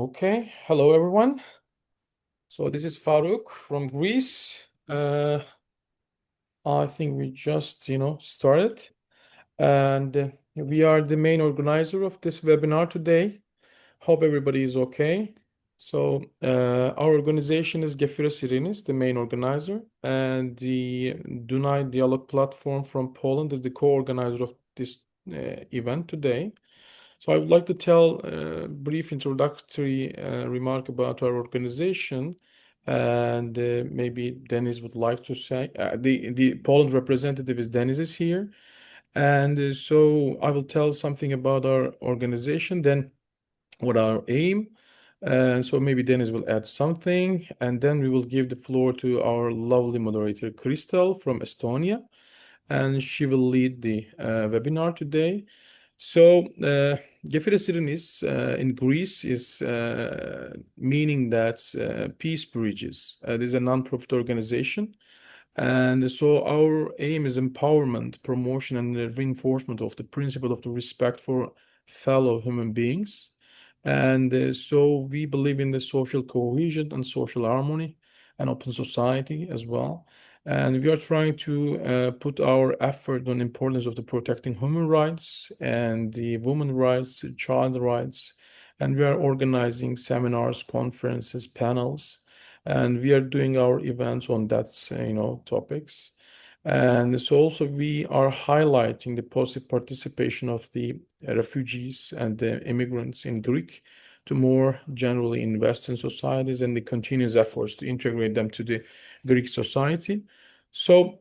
Okay, hello everyone. So this is Faruk from Greece. I think we just, started, and we are the main organizer of this webinar today. Hope everybody is okay. So our organization is Gefyra Syrinis, the main organizer, and the Dunaj Dialogue Platform from Poland is the co-organizer of this event today. So I would like to tell a brief introductory remark about our organization, and maybe Denis would like to say. The Poland representative is Denis is here, and so I will tell something about our organization, then what our aim, and so maybe Denis will add something, and then we will give the floor to our lovely moderator Kristel from Estonia, and she will lead the webinar today. So, Gefyra Syrinis in Greece is meaning that peace bridges. This is a non-profit organization. And so our aim is empowerment, promotion, and the reinforcement of the principle of the respect for fellow human beings. And so we believe in the social cohesion and social harmony and open society as well. And we are trying to put our effort on the importance of the protecting human rights and the women rights, child rights. And we are organizing seminars, conferences, panels, and we are doing our events on that, topics. And so also we are highlighting the positive participation of the refugees and the immigrants in Greek to more generally in Western societies and the continuous efforts to integrate them to the Greek society. So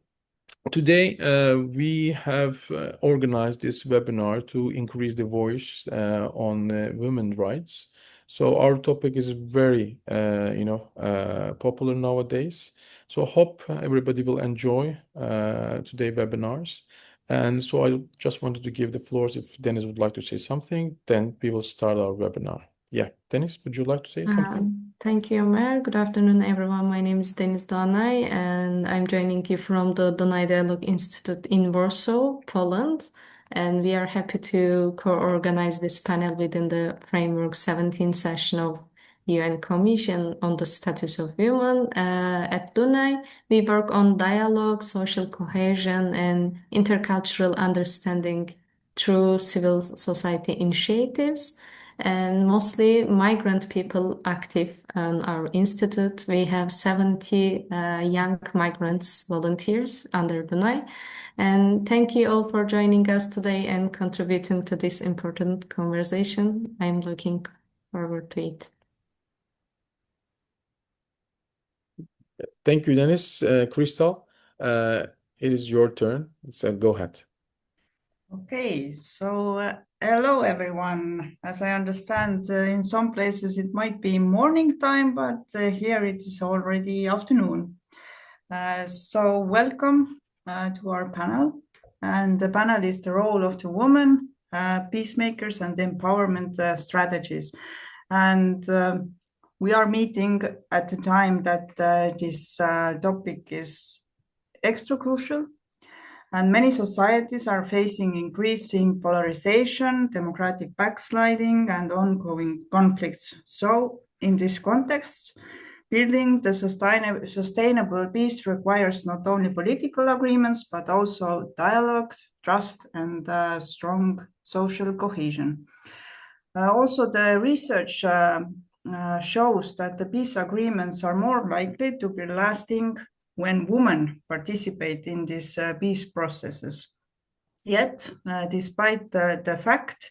today we have organized this webinar to increase the voice on women's rights. So our topic is very, popular nowadays. So hope everybody will enjoy today's webinars. And so I just wanted to give the floors if Denis would like to say something, then we will start our webinar. Yeah, Denis, would you like to say something? Thank you, Ömer. Good afternoon, everyone. My name is Denis Doğanay, and I'm joining you from the Dunaj Dialogue Institute in Warsaw, Poland. And we are happy to co-organize this panel within the framework 17th session of UN Commission on the Status of Women. At Dunaj, we work on dialogue, social cohesion, and intercultural understanding through civil society initiatives, and mostly migrant people active on our institute. We have 70 young migrants volunteers under Dunaj. And thank you all for joining us today and contributing to this important conversation. I'm looking forward to it. Thank you, Denis. Kristel, it is your turn. So go ahead. Okay, so hello everyone. As I understand, in some places it might be morning time, but here it is already afternoon. So welcome to our panel. And the panel is the role of the woman, peacemakers and empowerment strategies. And we are meeting at the time that this topic is extra crucial. And many societies are facing increasing polarization, democratic backsliding, and ongoing conflicts. So in this context, building the sustainable peace requires not only political agreements, but also dialogue, trust, and strong social cohesion. Also, the research shows that the peace agreements are more likely to be lasting when women participate in these peace processes. Yet, despite the fact,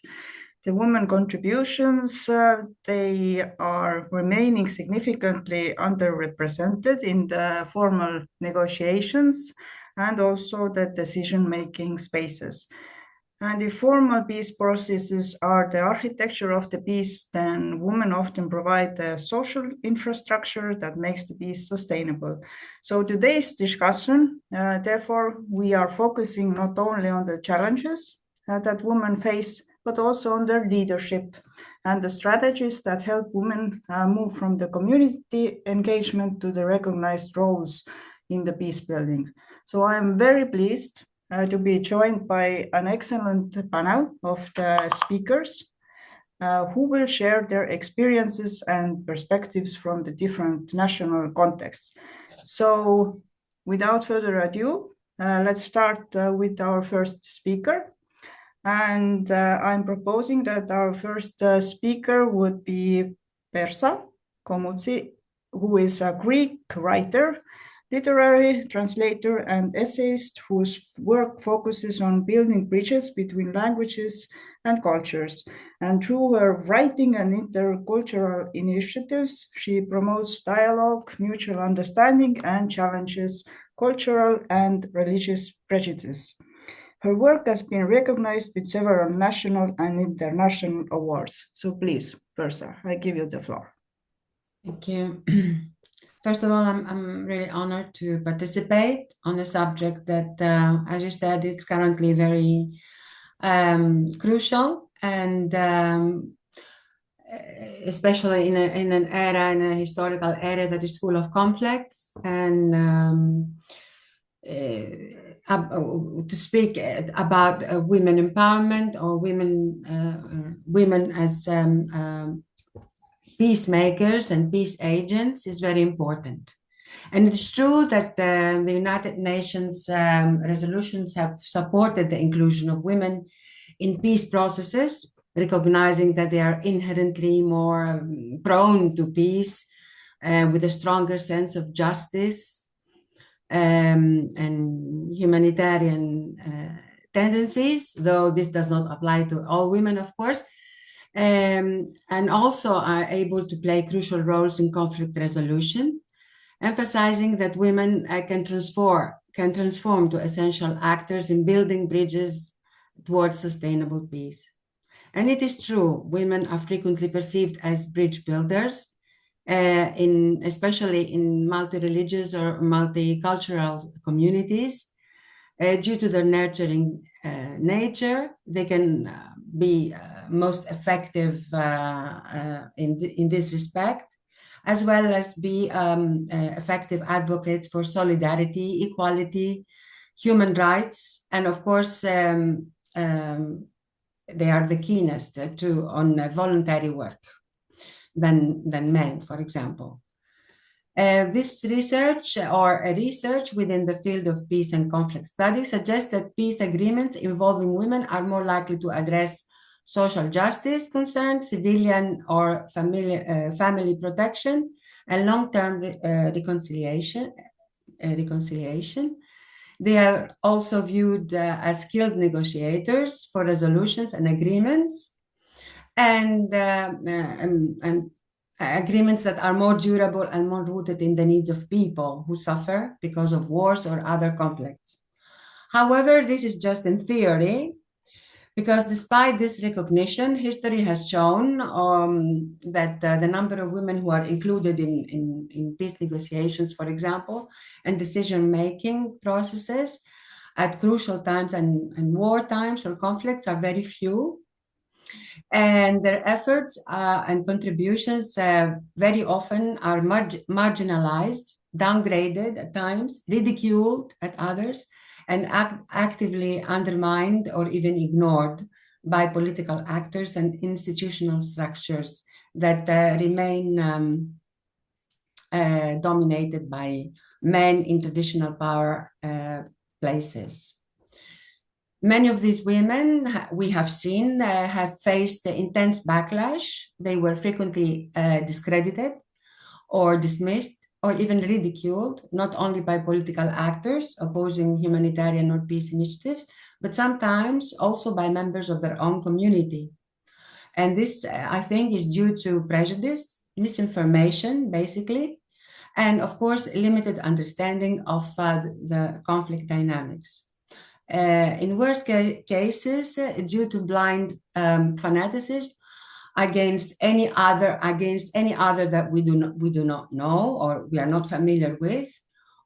the women contributions, they are remaining significantly underrepresented in the formal negotiations and also the decision-making spaces. And if formal peace processes are the architecture of the peace, then women often provide the social infrastructure that makes the peace sustainable. So today's discussion, therefore, we are focusing not only on the challenges that women face, but also on their leadership and the strategies that help women move from the community engagement to the recognized roles in the peace building. So I am very pleased to be joined by an excellent panel of the speakers. who will share their experiences and perspectives from the different national contexts. So without further ado, let's start with our first speaker. And I'm proposing that our first speaker would be Persa Koumoutsi, who is a Greek writer, literary translator, and essayist whose work focuses on building bridges between languages and cultures. And through her writing and intercultural initiatives, she promotes dialogue, mutual understanding, and challenges cultural and religious prejudice. Her work has been recognized with several national and international awards. So please, Persa, I give you the floor. Thank you. First of all, I'm really honored to participate on a subject that, as you said, it's currently very crucial, and especially in an era, in a historical era that is full of conflicts, and to speak about women empowerment or women as peacemakers and peace agents is very important. And it's true that the United Nations resolutions have supported the inclusion of women in peace processes, recognizing that they are inherently more prone to peace, with a stronger sense of justice and humanitarian tendencies, though this does not apply to all women, of course, and also are able to play crucial roles in conflict resolution, emphasizing that women can transform to essential actors in building bridges towards sustainable peace. And it is true, women are frequently perceived as bridge builders, especially in multi-religious or multicultural communities. Due to their nurturing nature, they can be most effective in this respect, as well as be effective advocates for solidarity, equality, human rights, and of course, they are the keenest on voluntary work than men, for example. This research or a research within the field of peace and conflict studies suggests that peace agreements involving women are more likely to address social justice concerns, civilian or family protection, and long-term reconciliation. They are also viewed as skilled negotiators for resolutions and agreements, and agreements that are more durable and more rooted in the needs of people who suffer because of wars or other conflicts. However, this is just in theory, because despite this recognition, history has shown that the number of women who are included in peace negotiations, for example, and decision-making processes at crucial times and war times or conflicts are very few. And their efforts and contributions very often are marginalized, downgraded at times, ridiculed at others, and actively undermined or even ignored by political actors and institutional structures that remain dominated by men in traditional power places. Many of these women, we have seen, have faced intense backlash. They were frequently discredited or dismissed or even ridiculed, not only by political actors opposing humanitarian or peace initiatives, but sometimes also by members of their own community. And this, I think, is due to prejudice, misinformation, basically, and of course, limited understanding of the conflict dynamics. In worst cases, due to blind fanaticism against any other that we do not know or we are not familiar with,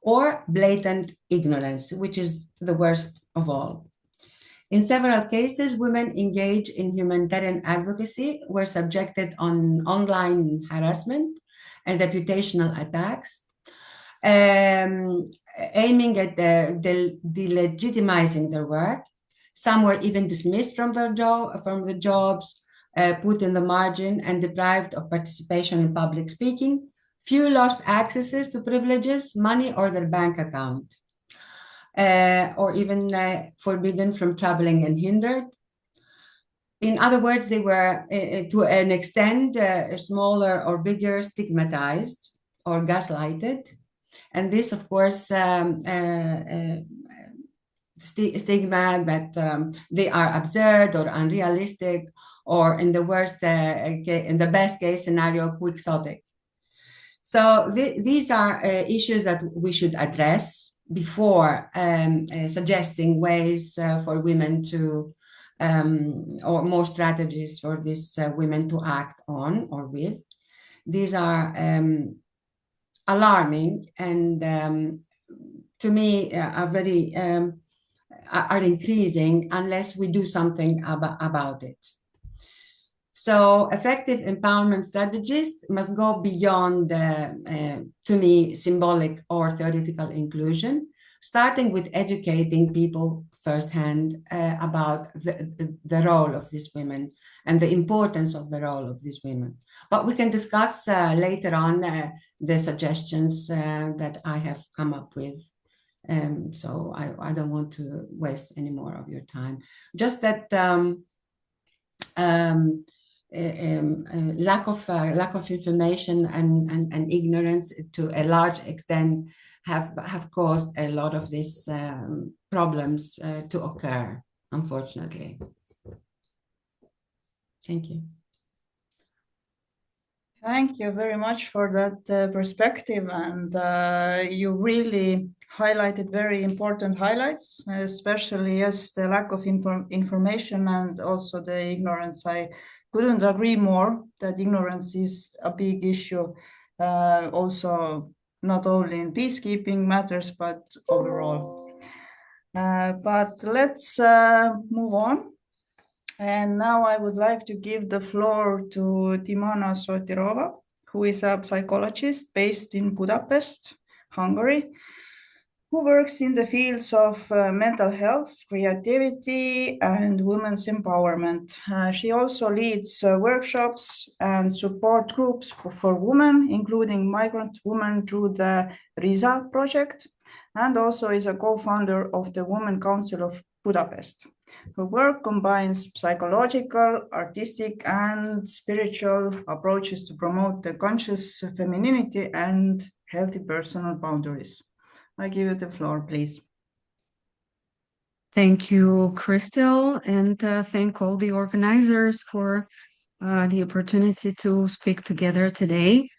or blatant ignorance, which is the worst of all. In several cases, women engaged in humanitarian advocacy were subjected on online harassment and reputational attacks, aiming at delegitimizing their work. Some were even dismissed from the jobs, put in the margin and deprived of participation in public speaking. Few lost accesses to privileges, money, or their bank account, or even forbidden from traveling and hindered. In other words, they were, to an extent, smaller or bigger, stigmatized or gaslighted. And this, of course, stigma that they are absurd or unrealistic, or in the worst, in the best case scenario, quixotic. So these are issues that we should address before suggesting ways for women to, or more strategies for these women to act on or with. These are alarming and to me are very are increasing unless we do something about it. So effective empowerment strategies must go beyond, to me, symbolic or theoretical inclusion, starting with educating people firsthand about the role of these women and the importance of the role of these women. But we can discuss later on the suggestions that I have come up with. So I don't want to waste any more of your time. Just that lack of information and ignorance to a large extent have caused a lot of these problems to occur, unfortunately. Thank you. Thank you very much for that perspective, and you really highlighted very important highlights, especially yes, the lack of information and also the ignorance. I couldn't agree more that ignorance is a big issue, also not only in peacekeeping matters, but overall. But let's move on. And now I would like to give the floor to Dimana Sotirova, who is a psychologist based in Budapest, Hungary, who works in the fields of mental health, creativity, and women's empowerment. She also leads workshops and support groups for women, including migrant women, through the RISA project, and also is a co-founder of the Women Council of Budapest. Her work combines psychological, artistic, and spiritual approaches to promote the conscious femininity and healthy personal boundaries. I give you the floor, please. Thank you, Kristel, and thank all the organizers for the opportunity to speak together today.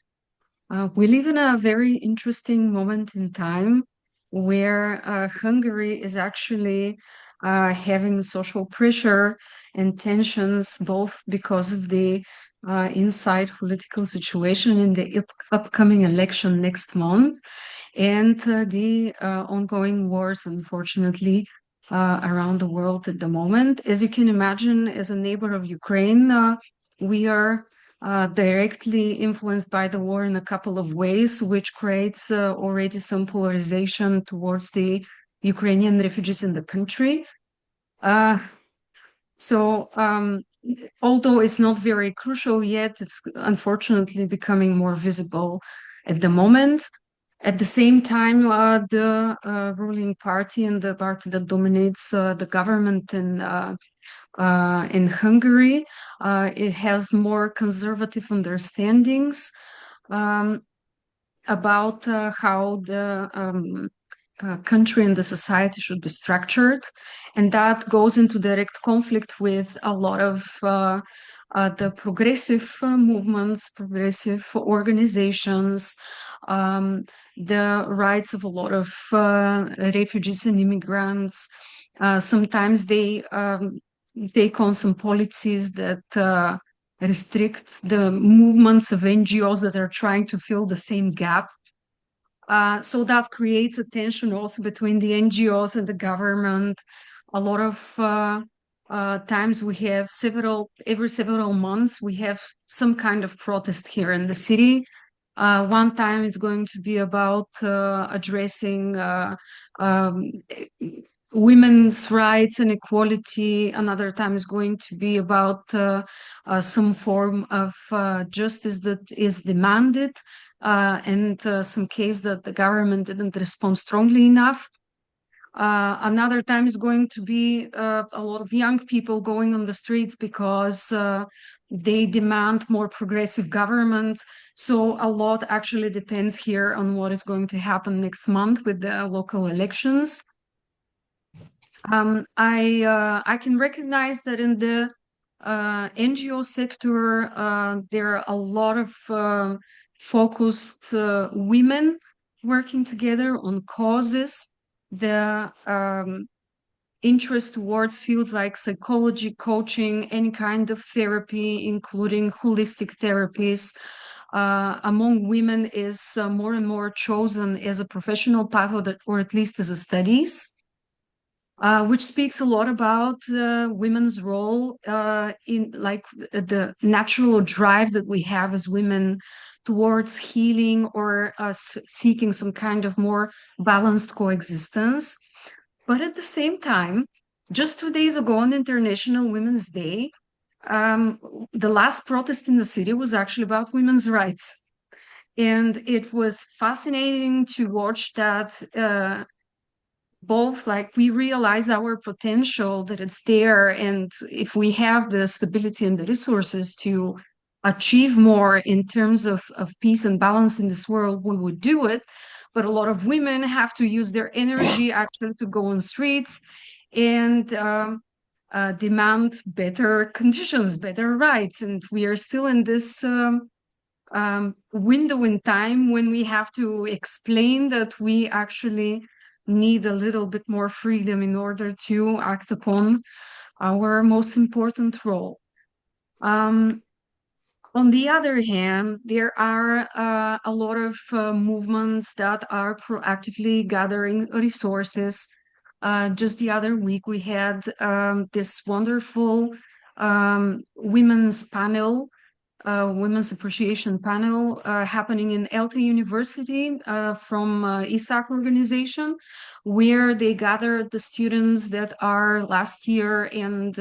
We live in a very interesting moment in time where Hungary is actually having social pressure and tensions, both because of the inside political situation in the upcoming election next month and the ongoing wars, unfortunately, around the world at the moment. As you can imagine, as a neighbor of Ukraine, we are directly influenced by the war in a couple of ways, which creates already some polarization towards the Ukrainian refugees in the country. So although it's not very crucial yet, it's unfortunately becoming more visible at the moment. At the same time, the ruling party and the party that dominates the government in Hungary, it has more conservative understandings about how the country and the society should be structured, and that goes into direct conflict with a lot of the progressive movements, progressive organizations, the rights of a lot of refugees and immigrants. Sometimes they take on some policies that restrict the movements of NGOs that are trying to fill the same gap. So that creates a tension also between the NGOs and the government. A lot of times we have every several months, we have some kind of protest here in the city. One time it's going to be about addressing women's rights and equality. Another time is going to be about some form of justice that is demanded, and some case that the government didn't respond strongly enough. Another time is going to be a lot of young people going on the streets because they demand more progressive government. So a lot actually depends here on what is going to happen next month with the local elections. I can recognize that in the NGO sector, there are a lot of focused women working together on causes. The interest towards fields like psychology, coaching, any kind of therapy, including holistic therapies, among women is more and more chosen as a professional path, or at least as a studies. Which speaks a lot about women's role in like the natural drive that we have as women towards healing or seeking some kind of more balanced coexistence. But at the same time, just 2 days ago on International Women's Day, the last protest in the city was actually about women's rights. And it was fascinating to watch that both like we realize our potential that it's there, and if we have the stability and the resources to achieve more in terms of peace and balance in this world, we would do it. But a lot of women have to use their energy actually to go on streets and demand better conditions, better rights. And we are still in this window in time when we have to explain that we actually need a little bit more freedom in order to act upon our most important role. On the other hand, there are a lot of movements that are proactively gathering resources. Just the other week, we had this wonderful women's panel, Women's Appreciation Panel happening in ELTE University from ISAC organization, where they gathered the students that are last year and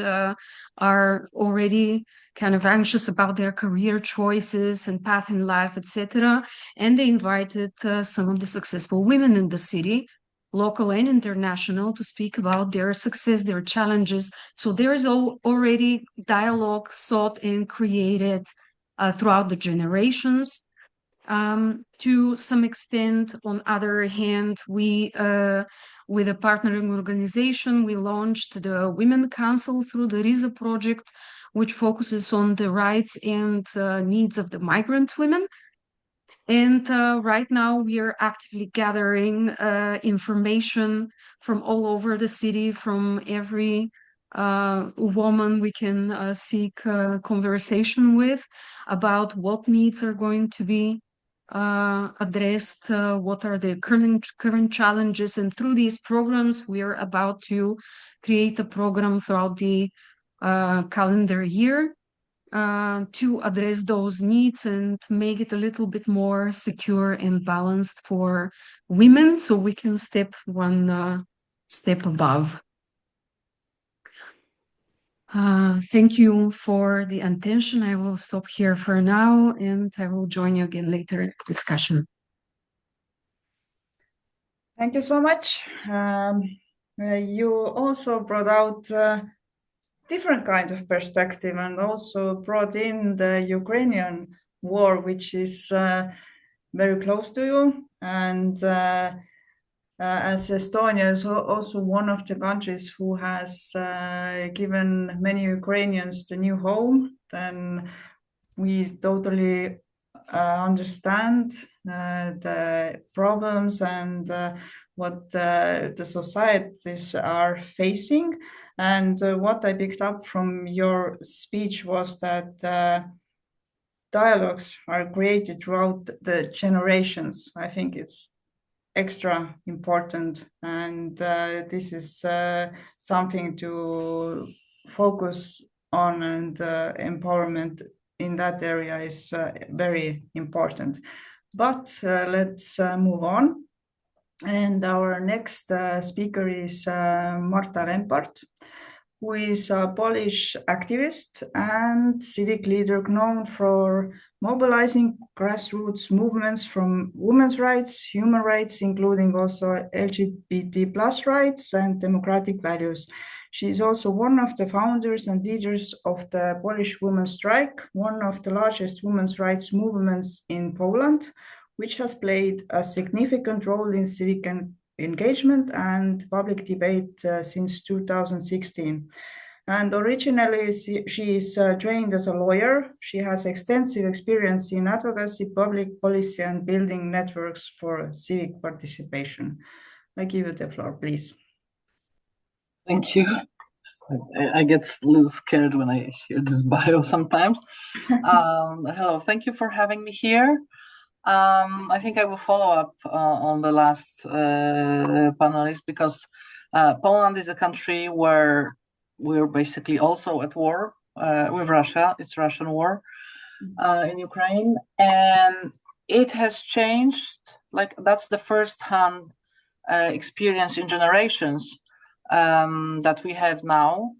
are already kind of anxious about their career choices and path in life, etc. And they invited some of the successful women in the city, local and international, to speak about their success, their challenges. So there is already dialogue sought and created throughout the generations. To some extent, on other hand, we, with a partnering organization, we launched the Women Council through the RISA project, which focuses on the rights and needs of the migrant women. And right now we are actively gathering information from all over the city, from every woman we can seek conversation with about what needs are going to be addressed, what are the current challenges. And through these programs, we are about to create a program throughout the calendar year to address those needs and make it a little bit more secure and balanced for women, so we can step one step above. Thank you for the attention. I will stop here for now, and I will join you again later in the discussion. Thank you so much. You also brought out different kind of perspective and also brought in the Ukrainian war, which is very close to you. And as Estonia is also one of the countries who has given many Ukrainians the new home, then we totally understand the problems and what the societies are facing. And what I picked up from your speech was that dialogues are created throughout the generations. I think it's extra important, and this is something to focus on, and empowerment in that area is very important. But let's move on. And our next speaker is Marta Lempart, who is a Polish activist and civic leader known for mobilizing grassroots movements from women's rights, human rights, including also LGBT plus rights and democratic values. She is also one of the founders and leaders of the Polish Women's Strike, one of the largest women's rights movements in Poland, which has played a significant role in civic engagement and public debate since 2016. And originally, she is trained as a lawyer. She has extensive experience in advocacy, public policy, and building networks for civic participation. I give you the floor, please. Thank you. I get a little scared when I hear this bio sometimes. Hello, thank you for having me here. I think I will follow up on the last panelist, because Poland is a country where we're basically also at war with Russia. It's Russian war in Ukraine, and it has changed. Like, that's the first-hand experience in generations that we have now,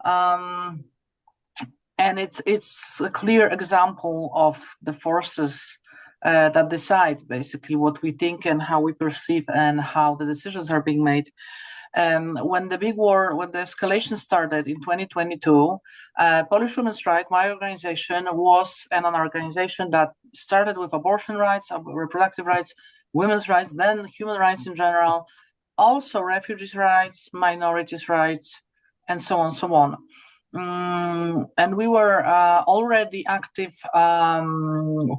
and it's a clear example of the forces that decide basically what we think and how we perceive and how the decisions are being made. When the big war, when the escalation started in 2022, Polish Women's Strike, my organization, was an organization that started with abortion rights, reproductive rights, women's rights, then human rights in general, also refugees' rights, minorities' rights, and so on, so on. And we were already active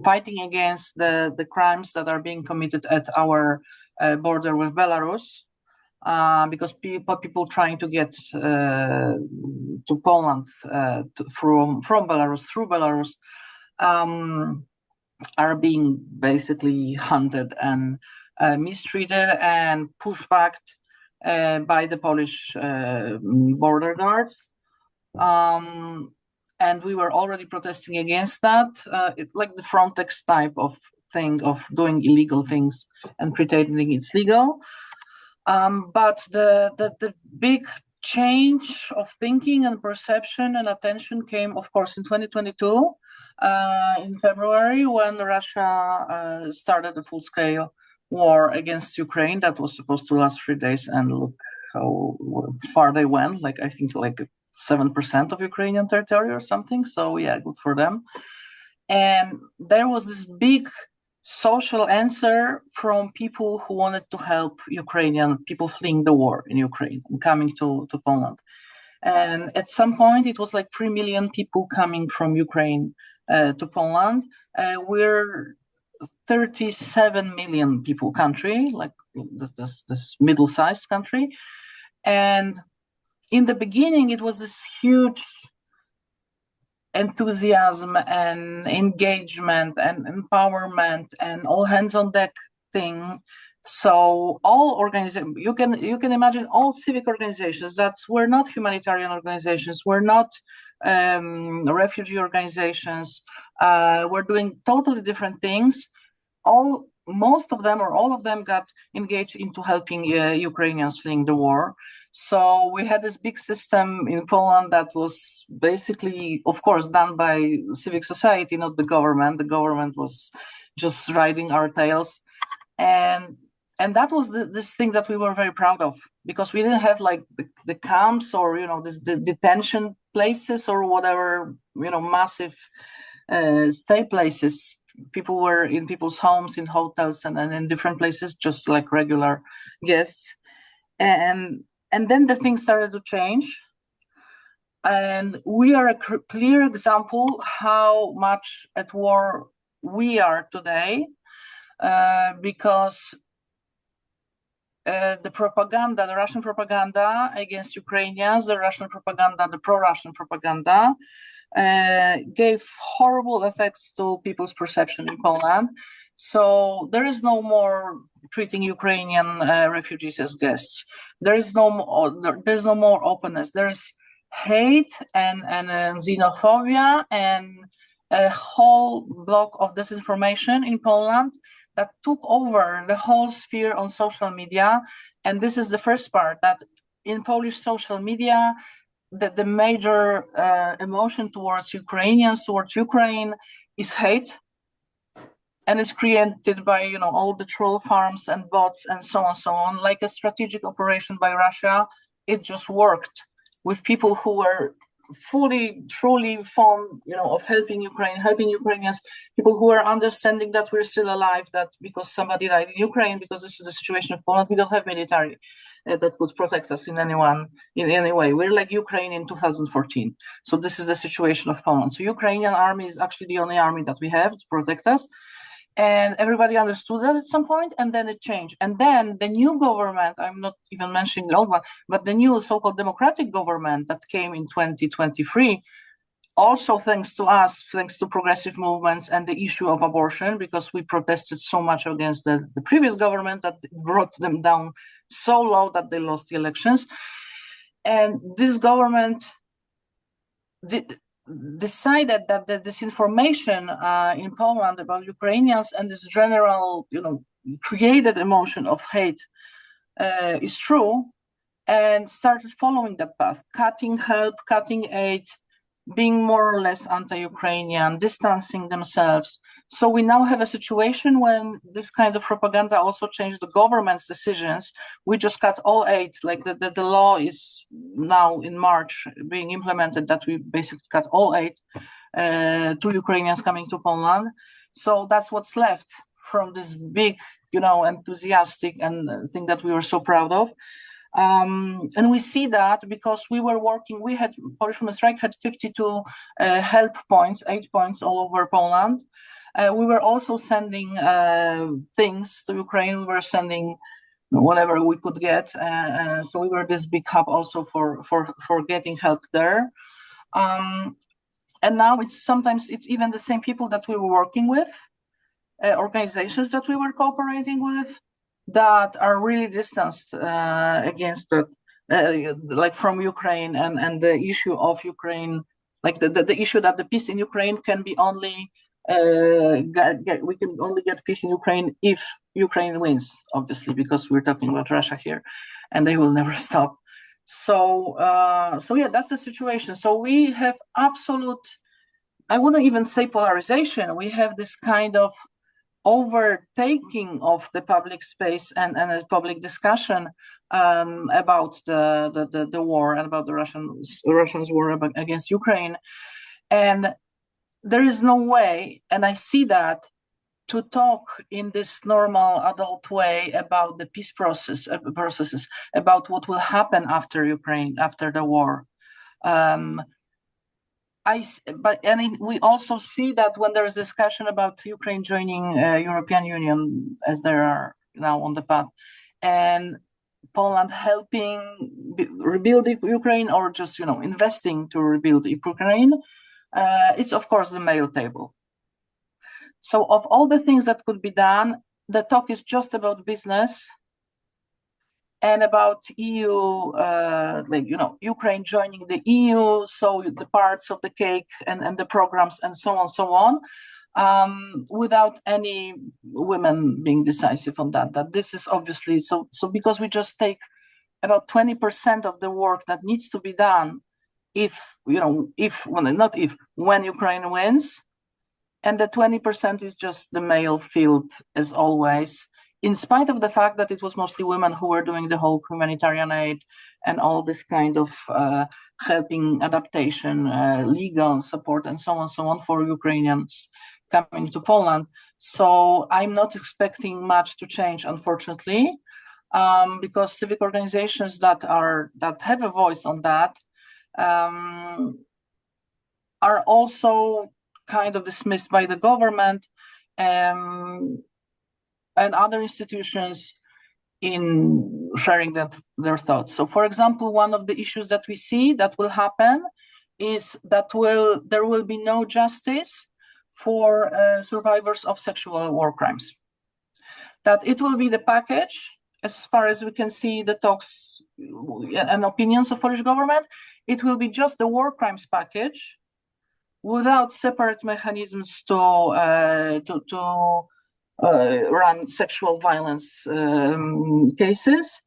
fighting against the crimes that are being committed at our border with Belarus, because people trying to get to Poland from Belarus, through Belarus, are being basically hunted and mistreated and pushed back by the Polish border guards. And we were already protesting against that, like the Frontex type of thing of doing illegal things and pretending it's legal. But the big change of thinking and perception and attention came, of course, in 2022, in February, when Russia started a full-scale war against Ukraine that was supposed to last 3 days, and look how far they went. Like, I think like 7% of Ukrainian territory or something. So yeah, good for them. And there was this big social answer from people who wanted to help Ukrainian people fleeing the war in Ukraine and coming to Poland. And at some point, it was like 3 million people coming from Ukraine to Poland. We're 37 million people country, like this middle-sized country. And in the beginning, it was this huge enthusiasm and engagement and empowerment and all hands on deck thing. So all organizations, you can imagine all civic organizations that were not humanitarian organizations, were not refugee organizations, were doing totally different things. Most of them or all of them got engaged into helping Ukrainians fleeing the war. So we had this big system in Poland that was basically, of course, done by civic society, not the government. The government was just riding our tails. And that was this thing that we were very proud of, because we didn't have like the camps or, the detention places or whatever, massive stay places. People were in people's homes, in hotels, and in different places, just like regular guests. And then the things started to change. And we are a clear example how much at war we are today, because the propaganda, the Russian propaganda against Ukrainians, the Russian propaganda, the pro-Russian propaganda, gave horrible effects to people's perception in Poland. So there is no more treating Ukrainian refugees as guests. There's no more openness. There's hate and xenophobia and a whole block of disinformation in Poland that took over the whole sphere on social media. And this is the first part, that in Polish social media, the major emotion towards Ukrainians, towards Ukraine, is hate. And it's created by, all the troll farms and bots and so on, like a strategic operation by Russia. It just worked with people who were truly fond, of helping Ukraine, helping Ukrainians, people who are understanding that we're still alive, that because somebody died in Ukraine, because this is the situation of Poland, we don't have military that could protect us in any way. We're like Ukraine in 2014. So this is the situation of Poland. So Ukrainian army is actually the only army that we have to protect us. And everybody understood that at some point, and then it changed. And then the new government, I'm not even mentioning the old one, but the new so-called democratic government that came in 2023, also thanks to us, thanks to progressive movements and the issue of abortion, because we protested so much against the previous government that brought them down so low that they lost the elections. And this government decided that the disinformation in Poland about Ukrainians and this general, created emotion of hate is true, and started following that path, cutting help, cutting aid, being more or less anti-Ukrainian, distancing themselves. So we now have a situation when this kind of propaganda also changed the government's decisions. We just cut all aid, like the law is now in March being implemented that we basically cut all aid to Ukrainians coming to Poland. So that's what's left from this big, enthusiastic and thing that we were so proud of. And we see that because we were working, Polish Women's Strike had 52 help points, 8 points all over Poland. We were also sending things to Ukraine. We were sending whatever we could get. So we were this big hub also for getting help there. And now sometimes it's even the same people that we were working with, organizations that we were cooperating with, that are really distanced against that, like from Ukraine and the issue of Ukraine, like the issue that the peace in Ukraine can be only we can only get peace in Ukraine if Ukraine wins, obviously, because we're talking about Russia here, and they will never stop. So yeah, that's the situation. So we have absolute, I wouldn't even say polarization. We have this kind of overtaking of the public space and a public discussion about the war and about the Russians' war against Ukraine. And there is no way, and I see that, to talk in this normal adult way about the peace processes, about what will happen after Ukraine, after the war. We also see that when there is discussion about Ukraine joining European Union, as there are now on the path, and Poland helping rebuild Ukraine, or just investing to rebuild Ukraine, it's of course the male table. So of all the things that could be done, the talk is just about business and about EU, Ukraine joining the EU, so the parts of the cake and the programs and so on, without any women being decisive on that. That this is obviously so because we just take about 20% of the work that needs to be done when Ukraine wins, and the 20% is just the male field as always, in spite of the fact that it was mostly women who were doing the whole humanitarian aid and all this kind of helping adaptation, legal support, and so on for Ukrainians coming to Poland. So I'm not expecting much to change, unfortunately, because civic organizations that have a voice on that are also kind of dismissed by the government and other institutions in sharing their thoughts. So, for example, one of the issues that we see that will happen is that there will be no justice for survivors of sexual war crimes. That it will be the package, as far as we can see the talks and opinions of Polish government, it will be just the war crimes package, without separate mechanisms to run sexual violence cases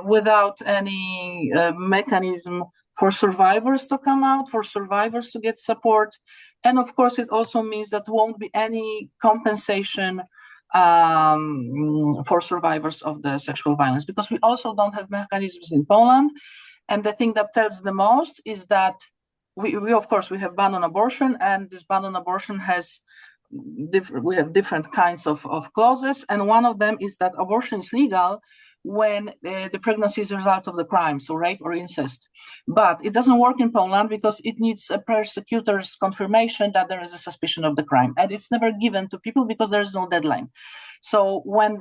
without any mechanism for survivors to come out, for survivors to get support. And of course, it also means that won't be any compensation for survivors of the sexual violence, because we also don't have mechanisms in Poland. And the thing that tells the most is that we of course, we have ban on abortion, and this ban on abortion has we have different kinds of clauses, and one of them is that abortion is legal when the pregnancy is a result of the crime, so rape or incest. But it doesn't work in Poland because it needs a persecutor's confirmation that there is a suspicion of the crime, and it's never given to people because there is no deadline. So when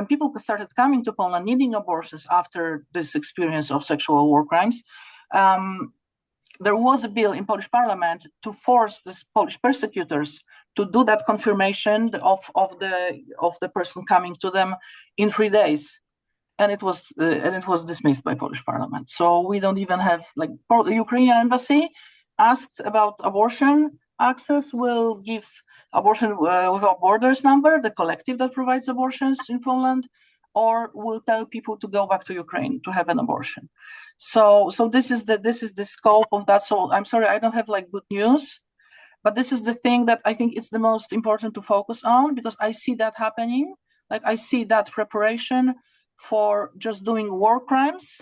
people started coming to Poland needing abortions after this experience of sexual war crimes, there was a bill in Polish parliament to force the Polish persecutors to do that confirmation of the person coming to them in 3 days. And it was dismissed by Polish parliament. So we don't even have, like, the Ukrainian embassy asked about abortion access. Will give abortion without borders number, the collective that provides abortions in Poland, or will tell people to go back to Ukraine to have an abortion. So this is the scope of that. So I'm sorry, I don't have like good news, but this is the thing that I think is the most important to focus on, because I see that happening. Like, I see that preparation for just doing war crimes,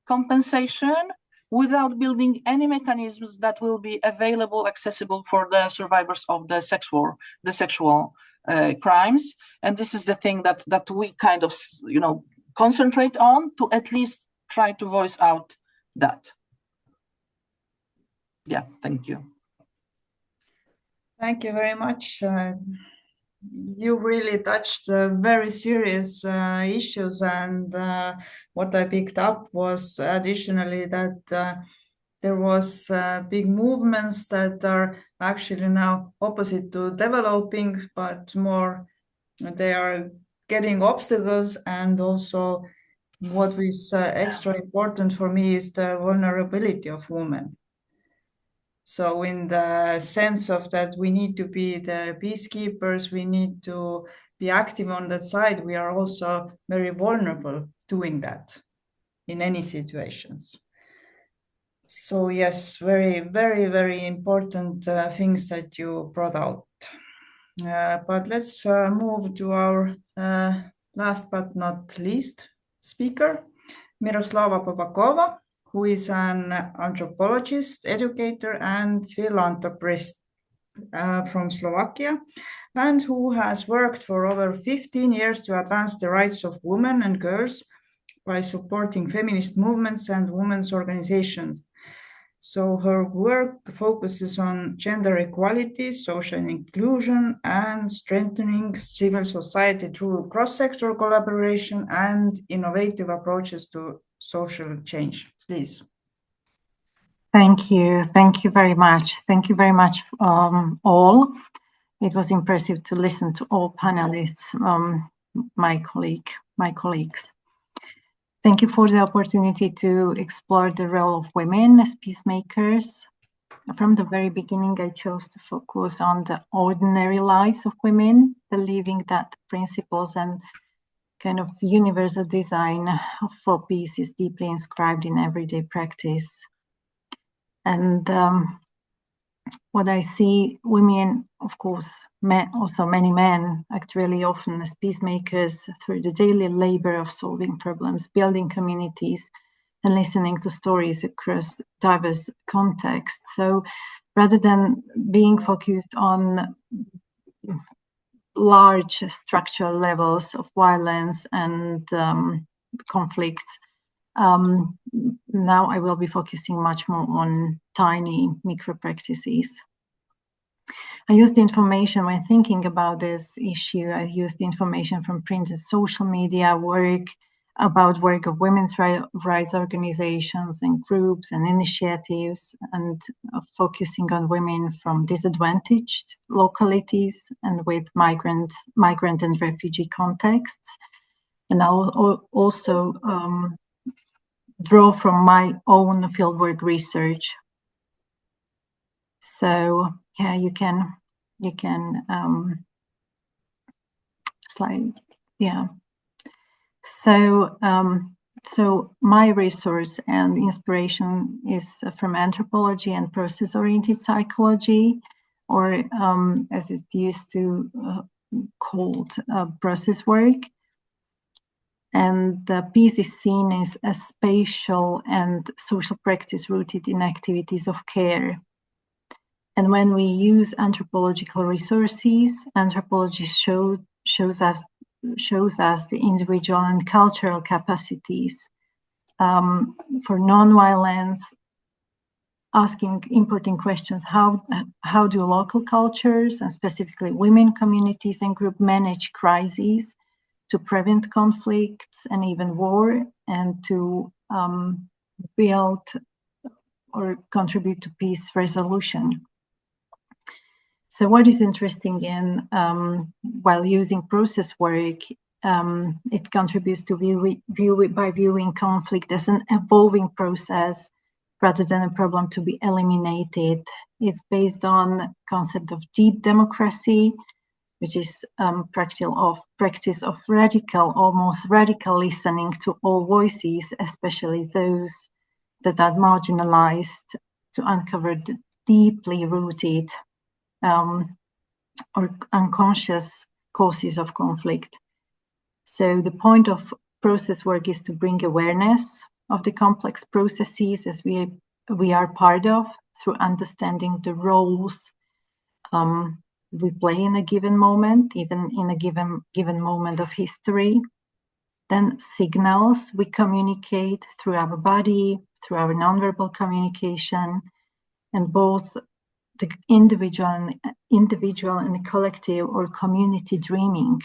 compensation, without building any mechanisms that will be available, accessible for the survivors of the sexual crimes. And this is the thing that we kind of, concentrate on, to at least try to voice out that. Yeah, thank you. Thank you very much. You really touched very serious issues, and what I picked up was additionally that there was big movements that are actually now opposite to developing, but more they are getting obstacles. And also what is extra important for me is the vulnerability of women. So in the sense of that, we need to be the peacekeepers, we need to be active on that side. We are also very vulnerable doing that in any situations. So yes, very, very, very important things that you brought out. But let's move to our last but not least speaker, Miroslava Bobakova, who is an anthropologist, educator, and philanthropist from Slovakia, and who has worked for over 15 years to advance the rights of women and girls by supporting feminist movements and women's organizations. So her work focuses on gender equality, social inclusion, and strengthening civil society through cross-sector collaboration and innovative approaches to social change. Please. Thank you. Thank you very much. Thank you very much, all. It was impressive to listen to all panelists, my colleagues. Thank you for the opportunity to explore the role of women as peacemakers. From the very beginning, I chose to focus on the ordinary lives of women, believing that principles and kind of universal design for peace is deeply inscribed in everyday practice. And what I see women, of course, also many men, act really often as peacemakers through the daily labor of solving problems, building communities, and listening to stories across diverse contexts. So rather than being focused on large structural levels of violence and conflicts, now I will be focusing much more on tiny micro practices. I used the information when thinking about this issue. I used the information from print and social media, work of women's rights organizations and groups and initiatives, and focusing on women from disadvantaged localities and with migrant and refugee contexts. And I'll also draw from my own fieldwork research. So yeah, you can slide. Yeah. So, so my resource and inspiration is from anthropology and process-oriented psychology, or as it's used to called process work. And peace is seen as a spatial and social practice rooted in activities of care. And when we use anthropological resources, anthropology shows us the individual and cultural capacities for nonviolence, asking important questions. How do local cultures, and specifically women communities and groups, manage crises to prevent conflicts and even war, and to build or contribute to peace resolution? So what is interesting in while using process work, it contributes to viewing conflict as an evolving process rather than a problem to be eliminated. It's based on concept of deep democracy, which is practice of almost radical listening to all voices, especially those that are marginalized, to uncover the deeply rooted or unconscious causes of conflict. So the point of process work is to bring awareness of the complex processes as we are part of, through understanding the roles we play in a given moment, even in a given moment of history. Then signals we communicate through our body, through our nonverbal communication, and both the individual and the collective or community dreaming.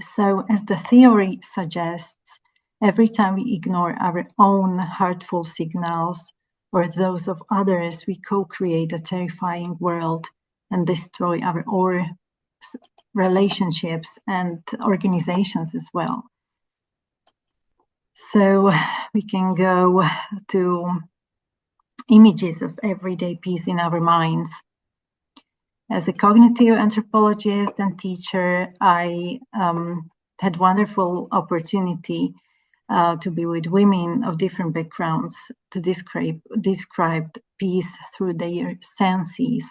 So as the theory suggests, every time we ignore our own hurtful signals or those of others, we co-create a terrifying world and destroy our relationships and organizations as well. So we can go to images of everyday peace in our minds. As a cognitive anthropologist and teacher, I had wonderful opportunity to be with women of different backgrounds to describe peace through their senses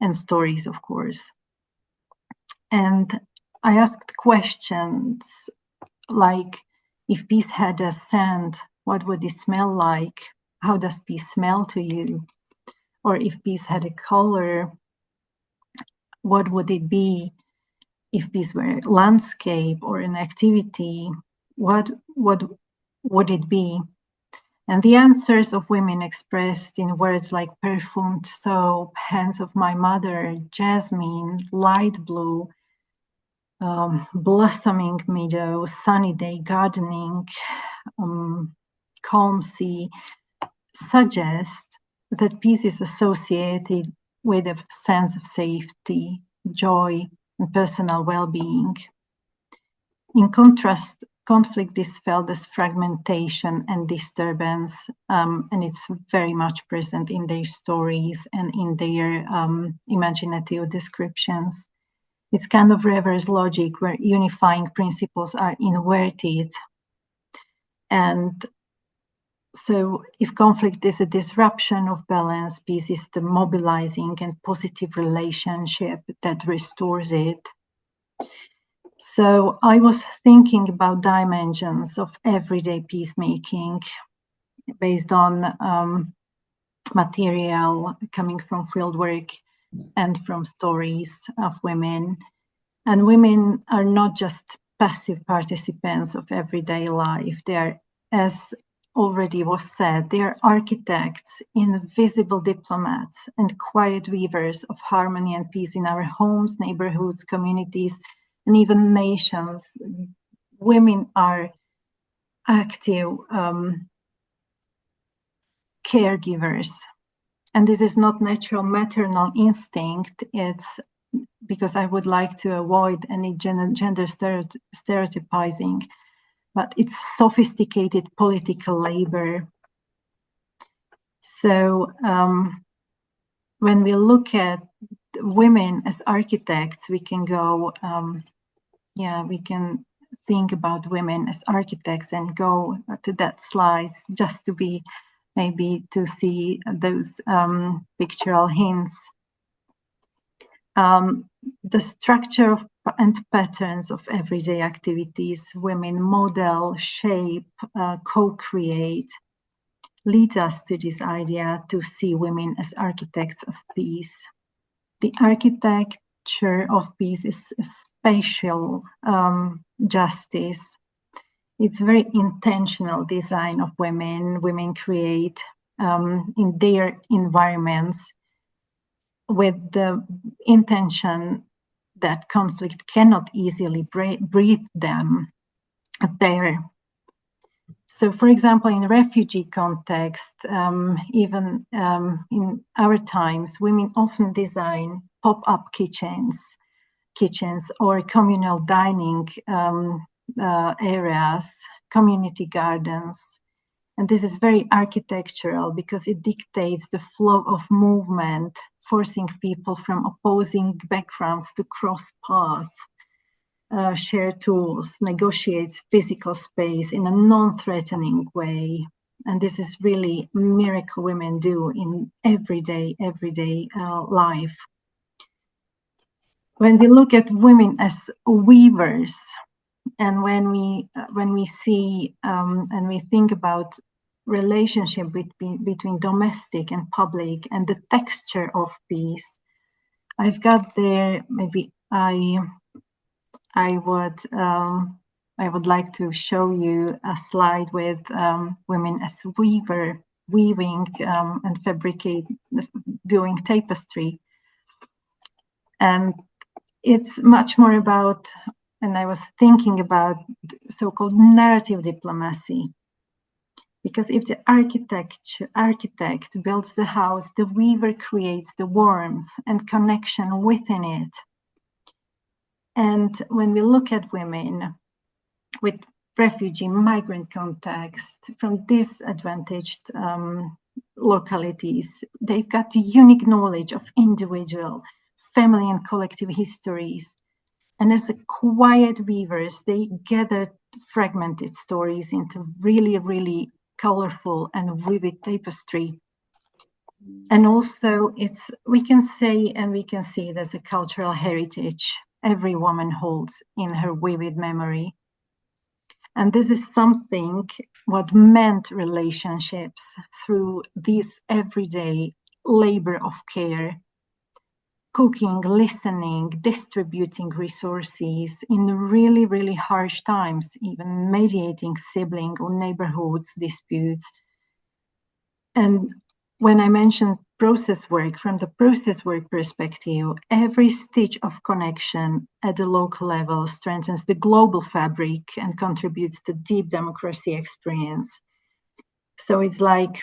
and stories, of course. And I asked questions like, if peace had a scent, what would it smell like? How does peace smell to you? Or if peace had a color, what would it be? If peace were a landscape or an activity, what would it be? And the answers of women expressed in words like perfumed soap, hands of my mother, jasmine, light blue, blossoming meadow, sunny day, gardening, calm sea, suggest that peace is associated with a sense of safety, joy, and personal well-being. In contrast, conflict is felt as fragmentation and disturbance, and it's very much present in their stories and in their imaginative descriptions. It's kind of reverse logic where unifying principles are inverted. And so if conflict is a disruption of balance, peace is the mobilizing and positive relationship that restores it. So I was thinking about dimensions of everyday peacemaking based on material coming from fieldwork and from stories of women. And women are not just passive participants of everyday life. They are, as already was said, they are architects, invisible diplomats, and quiet weavers of harmony and peace in our homes, neighborhoods, communities, and even nations. Women are active caregivers. And this is not natural maternal instinct. It's because I would like to avoid any gender stereotypizing, but it's sophisticated political labor. So when we look at women as architects, we can go, we can think about women as architects and go to that slide just to be, maybe to see those pictorial hints. The structure and patterns of everyday activities women model, shape, co-create, leads us to this idea to see women as architects of peace. The architecture of peace is a spatial justice. It's very intentional design of women. Women create in their environments with the intention that conflict cannot easily breathe them there. So, for example, in refugee context, even in our times, women often design pop-up kitchens or communal dining areas, community gardens. And this is very architectural because it dictates the flow of movement, forcing people from opposing backgrounds to cross paths, share tools, negotiate physical space in a non-threatening way. And this is really a miracle women do in everyday life. When we look at women as weavers, and when we see and we think about relationship between domestic and public and the texture of peace, I've got there, maybe I would like to show you a slide with women as weaving and doing tapestry. And it's much more about, and I was thinking about so-called narrative diplomacy. Because if the architect builds the house, the weaver creates the warmth and connection within it. And when we look at women with refugee migrant context from disadvantaged localities, they've got the unique knowledge of individual, family and collective histories. And as a quiet weavers, they gather fragmented stories into really, really colorful and vivid tapestry. And also we can say it as a cultural heritage every woman holds in her vivid memory. And this is something what meant relationships through this everyday labor of care, cooking, listening, distributing resources in really, really harsh times, even mediating sibling or neighborhoods disputes. And when I mentioned process work, from the process work perspective, every stitch of connection at the local level strengthens the global fabric and contributes to deep democracy experience. So it's like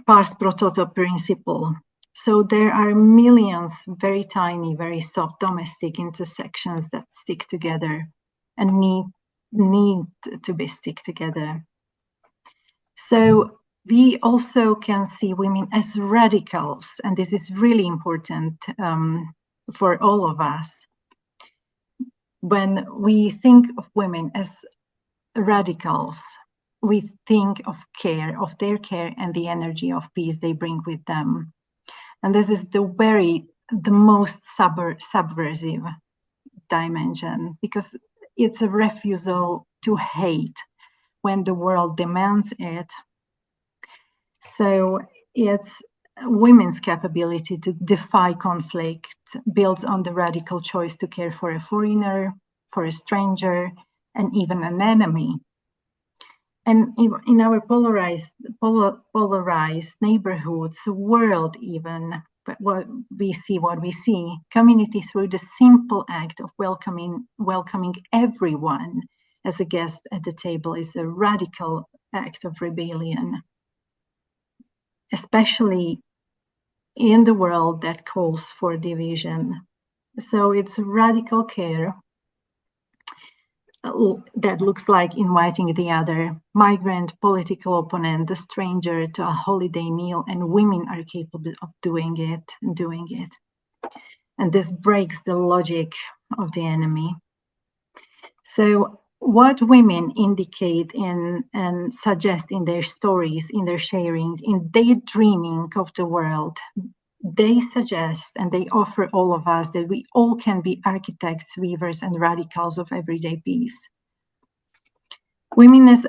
pars pro toto principle. So there are millions, very tiny, very soft domestic intersections that stick together and need to be stick together. So we also can see women as radicals, and this is really important for all of us. When we think of women as radicals, we think of care, of their care and the energy of peace they bring with them. And this is the most subversive dimension, because it's a refusal to hate when the world demands it. So it's women's capability to defy conflict builds on the radical choice to care for a foreigner, for a stranger, and even an enemy. And in our polarized neighborhoods, world even, but what we see, community through the simple act of welcoming everyone as a guest at the table is a radical act of rebellion, especially in the world that calls for division. So it's radical care that looks like inviting the other migrant, political opponent, the stranger to a holiday meal, and women are capable of doing it. and this breaks the logic of the enemy. So what women indicate and suggest in their stories, in their sharing, in their dreaming of the world, they suggest and they offer all of us that we all can be architects, weavers, and radicals of everyday peace. Women as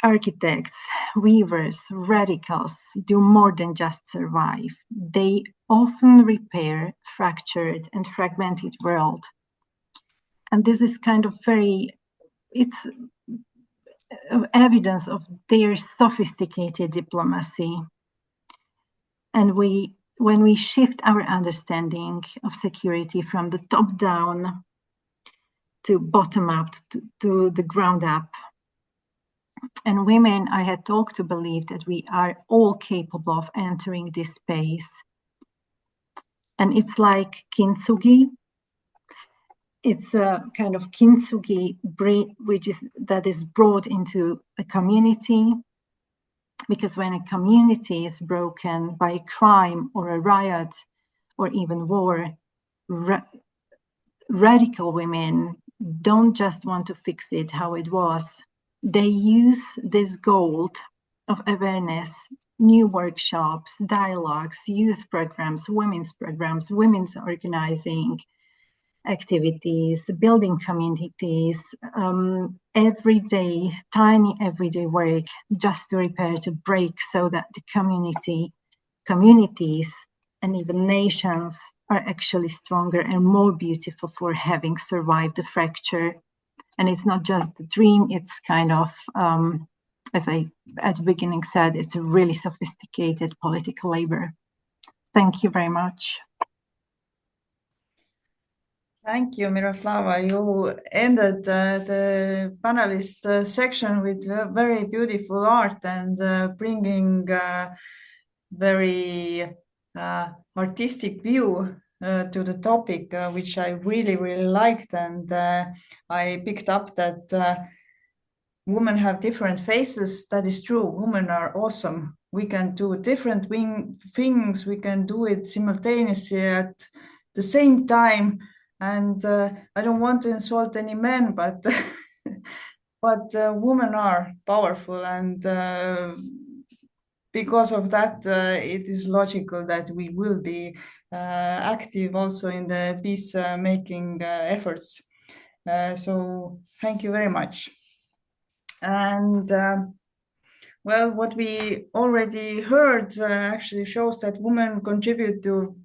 architects, weavers, radicals do more than just survive. They often repair fractured and fragmented world. And this is kind of it's evidence of their sophisticated diplomacy. And when we shift our understanding of security from the top down to bottom up, to the ground up, and women, I had talked to believe that we are all capable of entering this space. And it's like kintsugi. It's a kind of kintsugi that is brought into a community, because when a community is broken by a crime or a riot or even war, radical women don't just want to fix it how it was. They use this gold of awareness, new workshops, dialogues, youth programs, women's organizing activities, building communities, tiny everyday work just to repair, to break, so that the communities, and even nations are actually stronger and more beautiful for having survived the fracture. And it's not just a dream, it's kind of, as I at the beginning said, it's a really sophisticated political labor. Thank you very much. Thank you, Miroslava. You ended the panelist section with very beautiful art and bringing very artistic view to the topic, which I really, really liked. And I picked up that women have different faces. That is true. Women are awesome. We can do different things. We can do it simultaneously at the same time. And I don't want to insult any men, but women are powerful, and because of that, it is logical that we will be active also in the peace-making efforts. So thank you very much. And well, what we already heard actually shows that women contribute to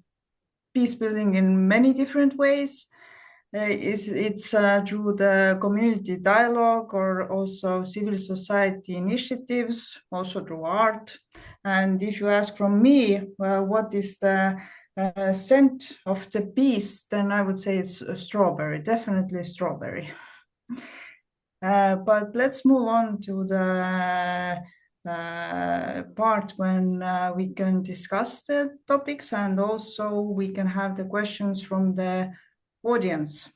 peace building in many different ways. It's through the community dialogue, or also civil society initiatives, also through art. And if you ask from me, what is the scent of the peace, then I would say it's a strawberry, definitely strawberry. But let's move on to the part when we can discuss the topics, and also we can have the questions from the audience.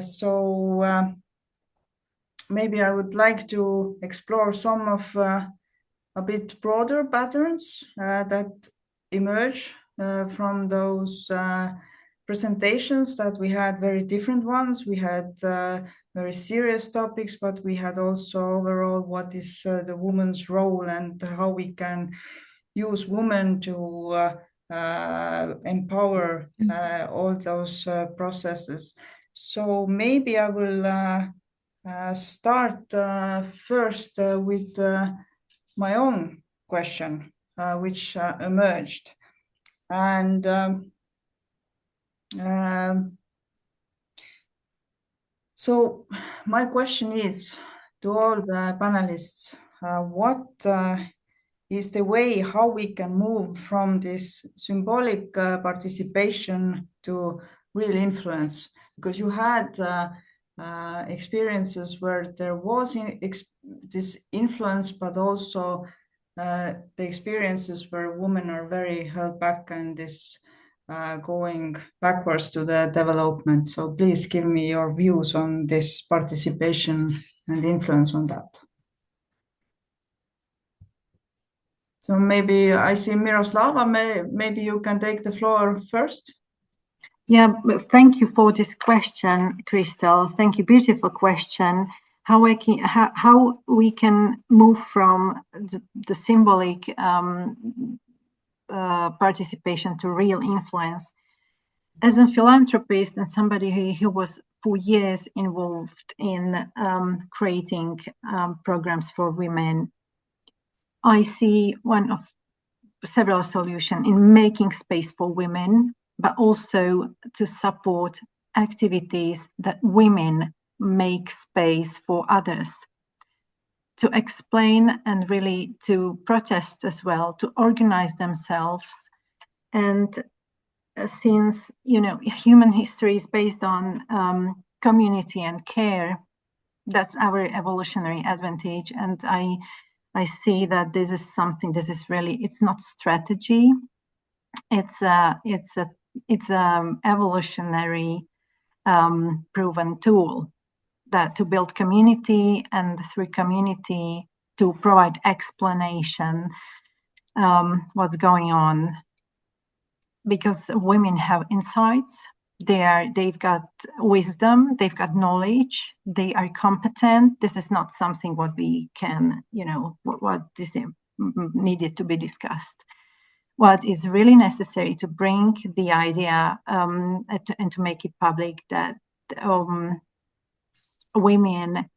So maybe I would like to explore some of a bit broader patterns that emerge from those presentations that we had, very different ones. We had very serious topics, but we had also overall what is the woman's role and how we can use women to empower all those processes. So maybe I will start first with my own question, which emerged. And so my question is to all the panelists, what is the way how we can move from this symbolic participation to real influence? Because you had experiences where there was this influence, but also the experiences where women are very held back and this going backwards to the development. So please give me your views on this participation and influence on that. So maybe I see Miroslava, maybe you can take the floor first. Yeah, but thank you for this question, Kristel. Thank you, beautiful question. How we can move from the symbolic participation to real influence. As a philanthropist and somebody who was for years involved in creating programs for women, I see one of several solutions in making space for women, but also to support activities that women make space for others, to explain and really to protest as well, to organize themselves. And since, you know, human history is based on community and care, that's our evolutionary advantage. And I see that this is something, this is really, it's not strategy, it's a evolutionary proven tool that to build community, and through community to provide explanation what's going on, because women have insights, they've got wisdom, they've got knowledge, they are competent. This is not something what we can, you know, what is needed to be discussed. What is really necessary to bring the idea and to make it public that women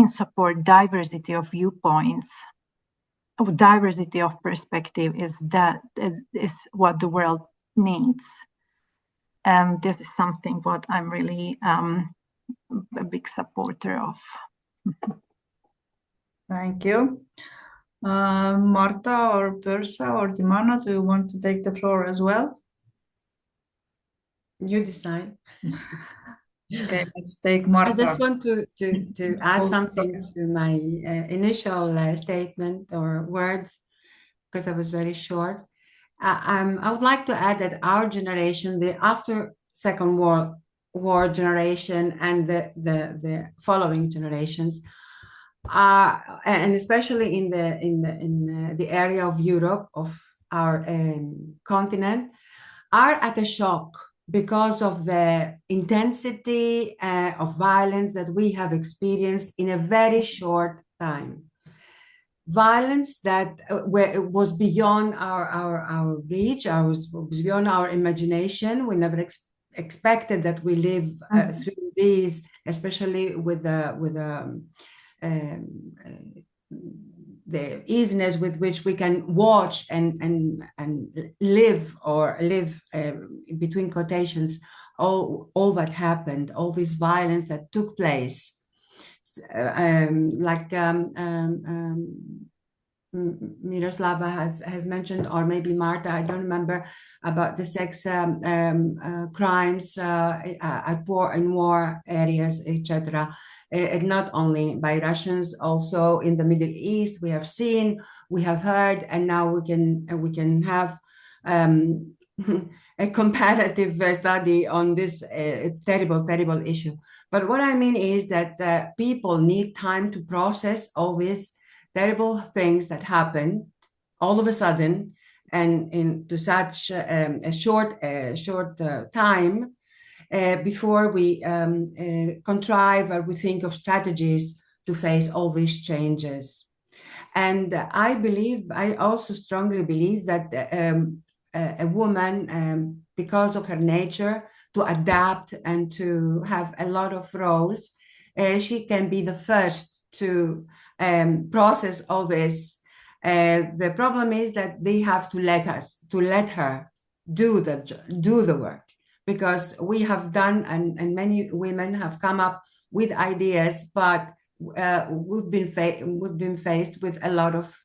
support diversity of viewpoints, diversity of perspective is what the world needs. And this is something what I'm really a big supporter of. Thank you. Marta or Persa or Dimana, do you want to take the floor as well? You decide. Okay, let's take Marta. I just want to add something to my initial statement or words, because I was very short. I would like to add that our generation, the after Second World War generation, and the following generations, and especially in the area of Europe, of our continent, are at a shock because of the intensity of violence that we have experienced in a very short time. Violence that was beyond our reach, was beyond our imagination. We never expected that we live through these, especially with the easiness with which we can watch and live between quotations all that happened, all this violence that took place, like Miroslava has mentioned, or maybe Marta, I don't remember, about the sex crimes at war areas, etc. And not only by Russians, also in the Middle East. We have seen, we have heard, and now we can have a comparative study on this terrible issue. But what I mean is that people need time to process all these terrible things that happen all of a sudden and into such a short time before we contrive or we think of strategies to face all these changes. And I also strongly believe that a woman, because of her nature to adapt and to have a lot of roles, she can be the first to process all this. The problem is that they have to let her do the work, because we have done, and many women have come up with ideas, but we've been faced with a lot of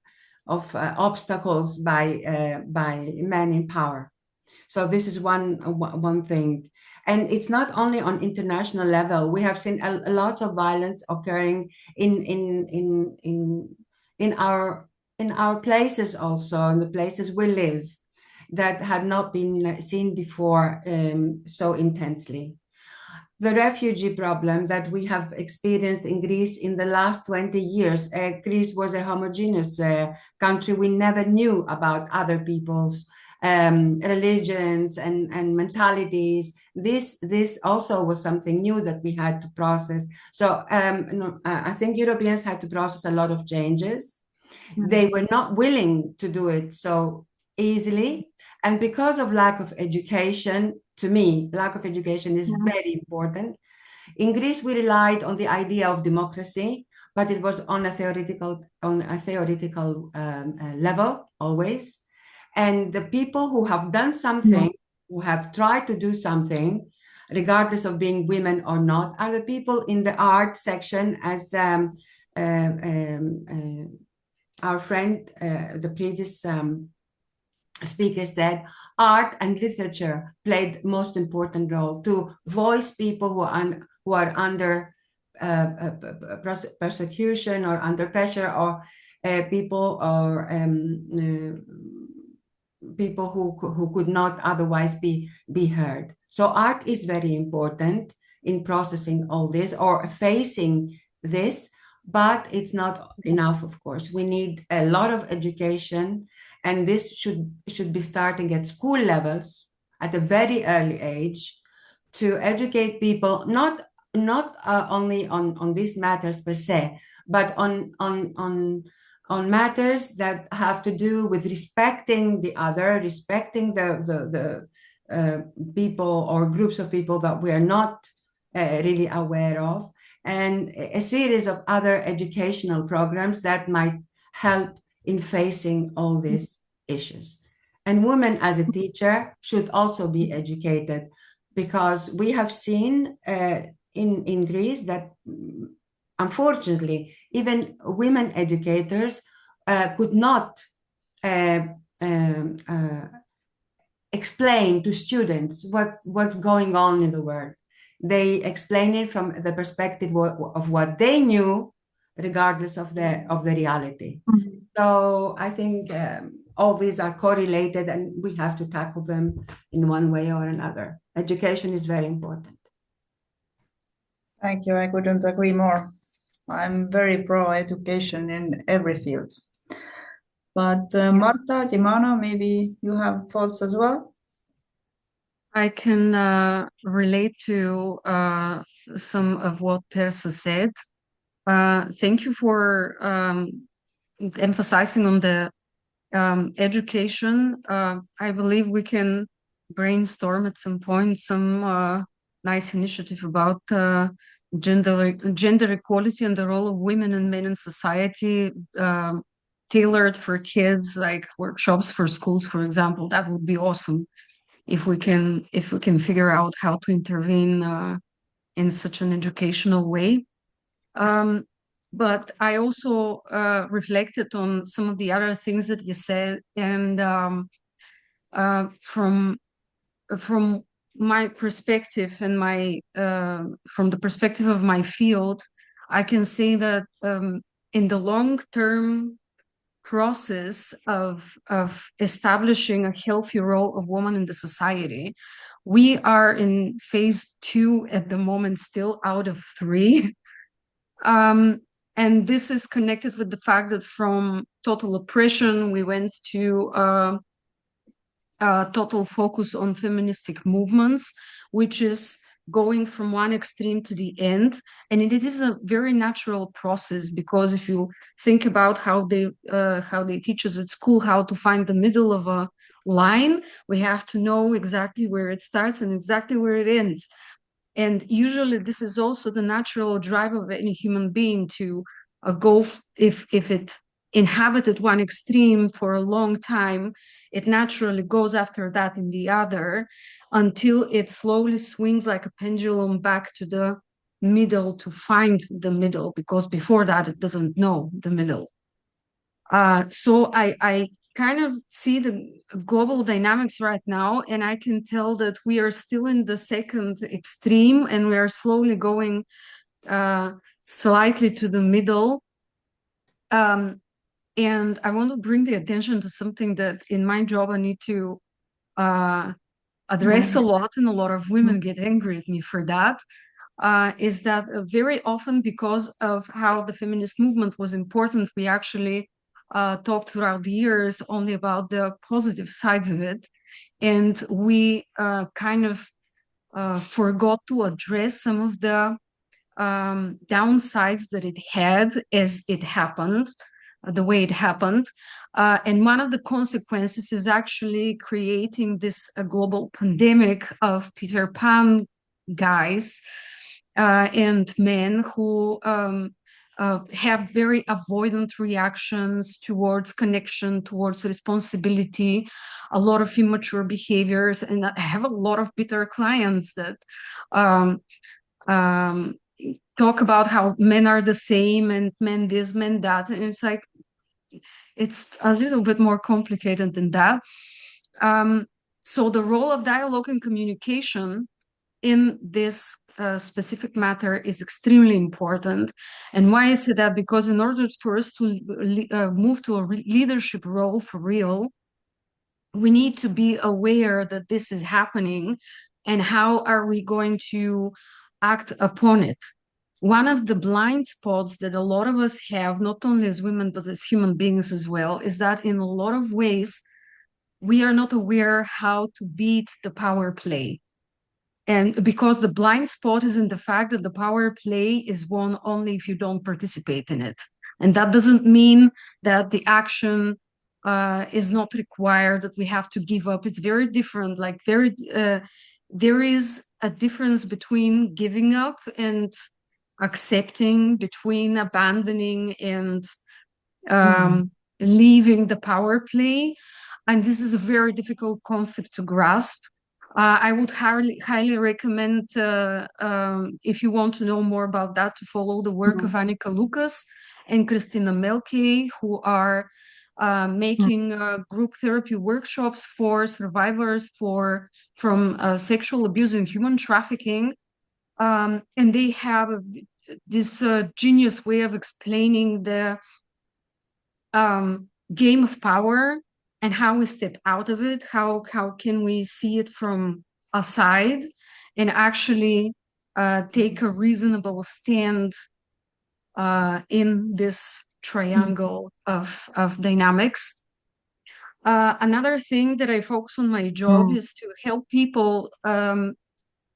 obstacles by men in power. So this is one thing. And it's not only on international level. We have seen a lot of violence occurring in our places also, in the places we live, that had not been seen before so intensely. The refugee problem that we have experienced in Greece in the last 20 years. Greece was a homogeneous country. We never knew about other people's religions and mentalities. This also was something new that we had to process. So I think Europeans had to process a lot of changes. They were not willing to do it so easily. And because of lack of education, to me, lack of education is very important. In Greece, we relied on the idea of democracy, but it was on a theoretical level always. And the people who have done something, who have tried to do something, regardless of being women or not, are the people in the art section, as our friend, the previous speaker said. Art and literature played most important role to voice people who are under persecution or under pressure, or people who could not otherwise be heard. So art is very important in processing all this or facing this, but it's not enough, of course. We need a lot of education, and this should be starting at school levels at a very early age to educate people, not only on these matters per se, but on matters that have to do with respecting the other, respecting the people or groups of people that we are not really aware of, and a series of other educational programs that might help in facing all these issues. And women as a teacher should also be educated, because we have seen in Greece that unfortunately even women educators could not explain to students what's going on in the world. They explain it from the perspective of what they knew, regardless of the reality. So I think all these are correlated, and we have to tackle them in one way or another. Education is very important. Thank you. I couldn't agree more. I'm very pro education in every field. But Marta, Dimana, maybe you have thoughts as well? I can relate to some of what Persa said. Thank you for emphasizing on the education. I believe we can brainstorm at some point some nice initiative about gender equality and the role of women and men in society, tailored for kids, like workshops for schools, for example. That would be awesome if we can figure out how to intervene in such an educational way. But I also reflected on some of the other things that you said, and from my perspective and from the perspective of my field, I can say that in the long-term process of establishing a healthy role of women in the society, we are in phase 2 at the moment, still out of 3. And this is connected with the fact that from total oppression, we went to total focus on feministic movements, which is going from one extreme to the end. And it is a very natural process, because if you think about how they teach us at school how to find the middle of a line, we have to know exactly where it starts and exactly where it ends. And usually this is also the natural drive of any human being to go, if it inhabited one extreme for a long time, it naturally goes after that in the other, until it slowly swings like a pendulum back to the middle to find the middle, because before that it doesn't know the middle. So I kind of see the global dynamics right now, and I can tell that we are still in the second extreme, and we are slowly going slightly to the middle. And I want to bring the attention to something that in my job I need to address a lot, and a lot of women get angry at me for that, is that very often, because of how the feminist movement was important, we actually talked throughout the years only about the positive sides of it. and we kind of forgot to address some of the downsides that it had as it happened, the way it happened. And one of the consequences is actually creating this global pandemic of Peter Pan guys and men who have very avoidant reactions towards connection, towards responsibility, a lot of immature behaviors. And I have a lot of bitter clients that talk about how men are the same and men this, men that. And it's like, it's a little bit more complicated than that. So the role of dialogue and communication in this specific matter is extremely important. And why I say that? Because in order for us to move to a leadership role for real, we need to be aware that this is happening, and how are we going to act upon it. One of the blind spots that a lot of us have, not only as women, but as human beings as well, is that in a lot of ways, we are not aware how to beat the power play. And because the blind spot is in the fact that the power play is won only if you don't participate in it. And that doesn't mean that the action is not required, that we have to give up. It's very different. Like there is a difference between giving up and accepting, between abandoning and leaving the power play. And this is a very difficult concept to grasp. I would highly recommend, if you want to know more about that, to follow the work of Annika Lucas and Christina Melke, who are making group therapy workshops for survivors from sexual abuse and human trafficking. And they have this genius way of explaining the game of power and how we step out of it, how can we see it from aside and actually take a reasonable stand in this triangle of dynamics. Another thing that I focus on my job is to help people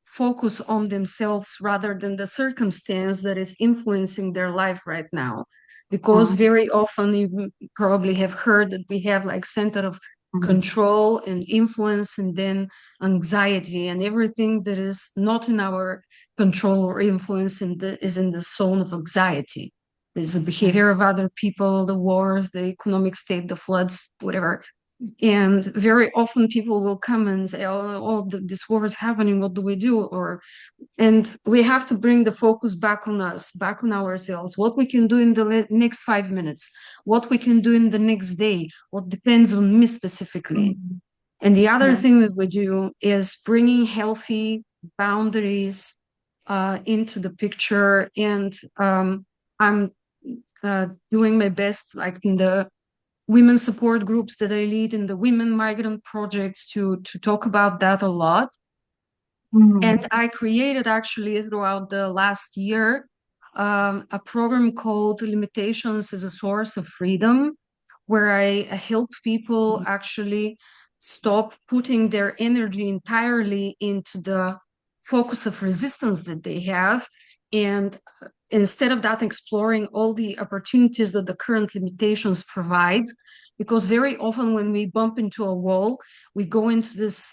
focus on themselves rather than the circumstance that is influencing their life right now. Because very often you probably have heard that we have like center of control and influence, and then anxiety, and everything that is not in our control or influence is in the zone of anxiety. There's the behavior of other people, the wars, the economic state, the floods, whatever. And very often people will come and say, this war is happening, what do we do? And we have to bring the focus back on us, back on ourselves, what we can do in the next 5 minutes, what we can do in the next day, what depends on me specifically. And the other thing that we do is bringing healthy boundaries into the picture. And I'm doing my best, like in the women support groups that I lead in the women migrant projects, to talk about that a lot. And I created actually throughout the last year a program called Limitations as a Source of Freedom, where I help people actually stop putting their energy entirely into the focus of resistance that they have, and instead of that, exploring all the opportunities that the current limitations provide. Because very often when we bump into a wall, we go into this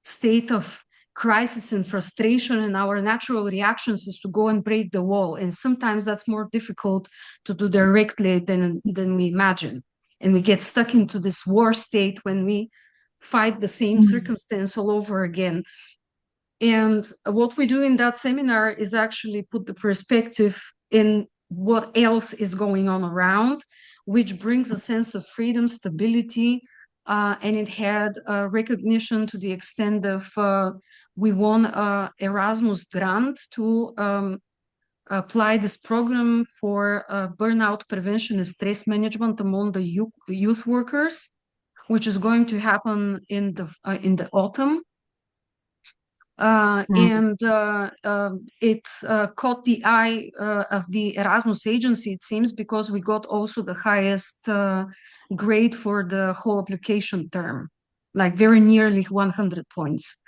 state of crisis and frustration, and our natural reactions is to go and break the wall. And sometimes that's more difficult to do directly than we imagine. And we get stuck into this war state when we fight the same circumstance all over again. And what we do in that seminar is actually put the perspective in what else is going on around, which brings a sense of freedom, stability, and it had recognition to the extent of we won an Erasmus grant to apply this program for burnout prevention and stress management among the youth workers, which is going to happen in the autumn. And it caught the eye of the Erasmus agency, it seems, because we got also the highest grade for the whole application term. like very nearly 100 points.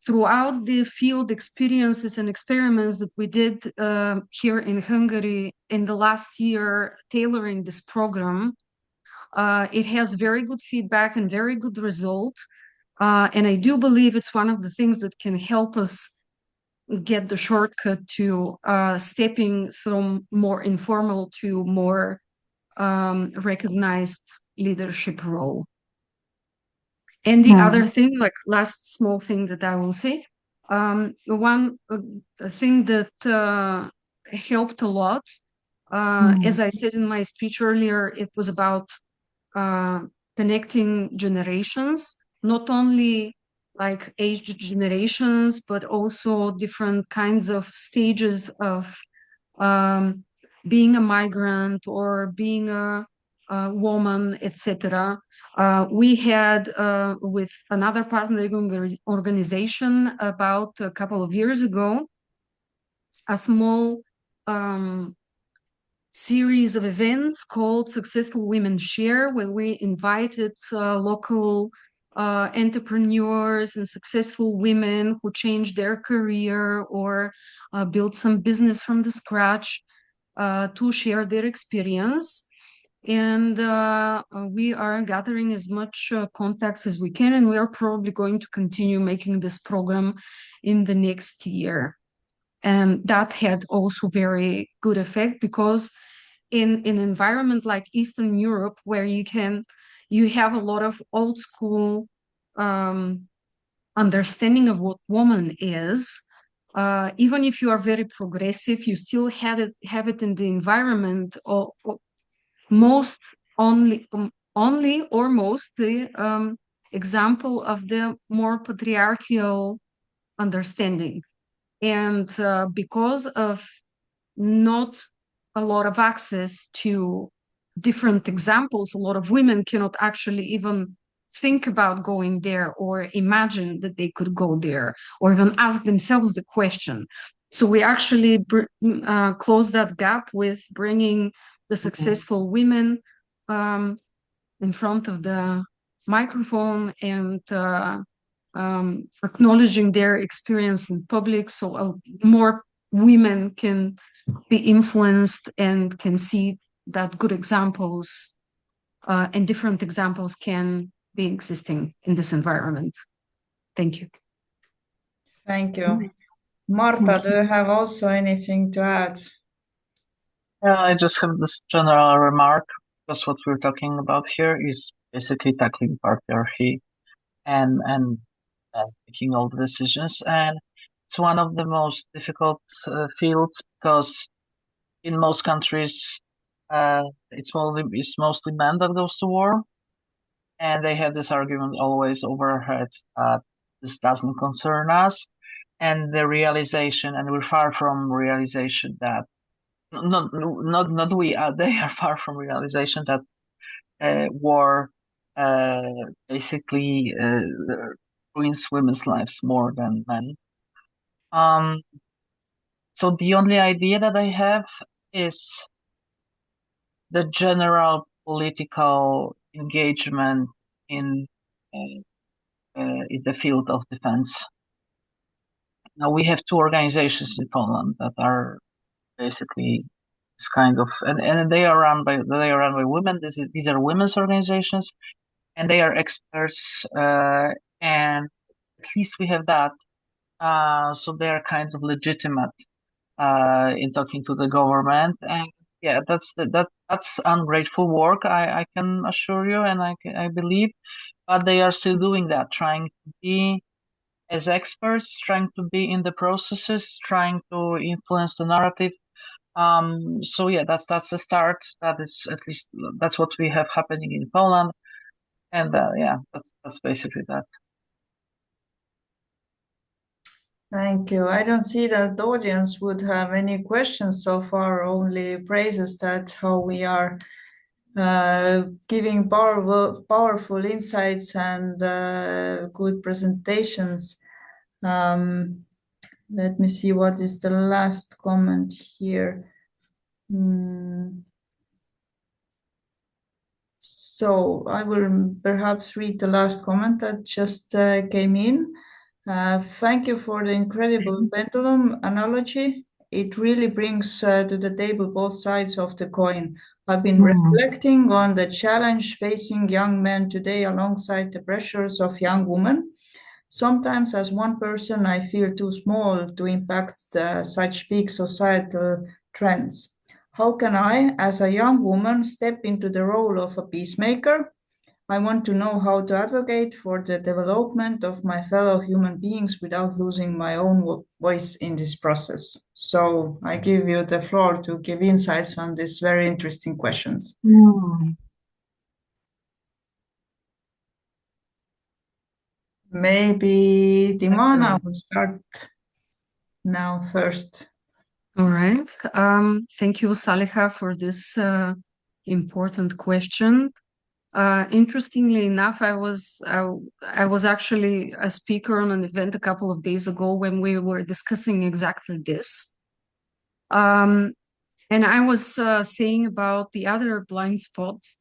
Throughout the field experiences and experiments that we did here in Hungary in the last year, tailoring this program, it has very good feedback and very good result. And I do believe it's one of the things that can help us get the shortcut to stepping from more informal to more recognized leadership role. And the other thing, like last small thing that I will say, one thing that helped a lot, as I said in my speech earlier, it was about connecting generations, not only like aged generations, but also different kinds of stages of being a migrant or being a woman, etc. We had with another partnering organization about a couple of years ago a small series of events called Successful Women Share, where we invited local entrepreneurs and successful women who changed their career or built some business from the scratch to share their experience. And we are gathering as much contacts as we can, and we are probably going to continue making this program in the next year. And that had also very good effect, because in an environment like Eastern Europe, where you have a lot of old school understanding of what woman is, even if you are very progressive, you still have it in the environment of most example of the more patriarchal understanding. And because of not a lot of access to different examples, a lot of women cannot actually even think about going there or imagine that they could go there or even ask themselves the question. So we actually close that gap with bringing the successful women in front of the microphone and acknowledging their experience in public, so more women can be influenced and can see that good examples and different examples can be existing in this environment. Thank you. Thank you. Marta, do you have also anything to add? I just have this general remark, because what we're talking about here is basically tackling patriarchy and making all the decisions. And it's one of the most difficult fields, because in most countries, it's mostly men that goes to war. And they have this argument always over our heads that this doesn't concern us. And the realization, and we're far from realization that, not we, they are far from realization that war basically ruins women's lives more than men. So the only idea that I have is the general political engagement in the field of defense. Now we have two organizations in Poland that are basically this kind of, and they are run by women. These are women's organizations, and they are experts, and at least we have that. So they are kind of legitimate in talking to the government, and yeah, that's ungrateful work. I can assure you, and I believe, but they are still doing that, trying to be as experts, trying to be in the processes, trying to influence the narrative. So yeah, that's a start. That is, at least that's what we have happening in Poland, and yeah, that's basically that. Thank you. I don't see that the audience would have any questions so far, only praises that how we are giving powerful insights and good presentations. Let me see what is the last comment here. So I will perhaps read the last comment that just came in. Thank you for the incredible pendulum analogy. It really brings to the table both sides of the coin. I've been reflecting on the challenge facing young men today alongside the pressures of young women. Sometimes as one person, I feel too small to impact such big societal trends. How can I, as a young woman, step into the role of a peacemaker? I want to know how to advocate for the development of my fellow human beings without losing my own voice in this process. So I give you the floor to give insights on these very interesting questions. Maybe Dimana will start now first. All right. Thank you, Saliha, for this important question. Interestingly enough, I was actually a speaker on an event a couple of days ago when we were discussing exactly this. And I was saying about the other blind spots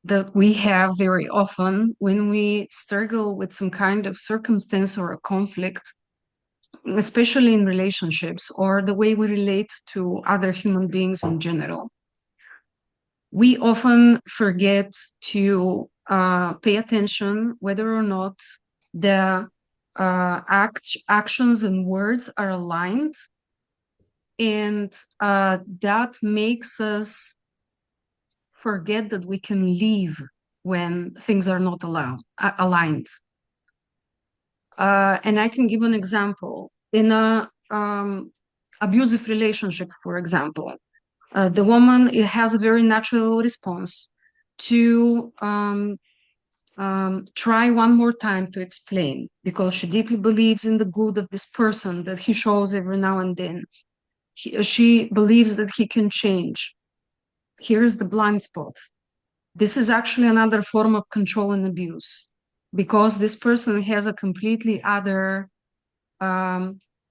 that we have very often when we struggle with some kind of circumstance or a conflict, especially in relationships or the way we relate to other human beings in general. We often forget to pay attention whether or not the actions and words are aligned, and that makes us forget that we can leave when things are not aligned. And I can give an example. In a abusive relationship, for example, the woman has a very natural response to try one more time to explain, because she deeply believes in the good of this person that he shows every now and then. She believes that he can change. Here's the blind spot. This is actually another form of control and abuse, because this person has a completely other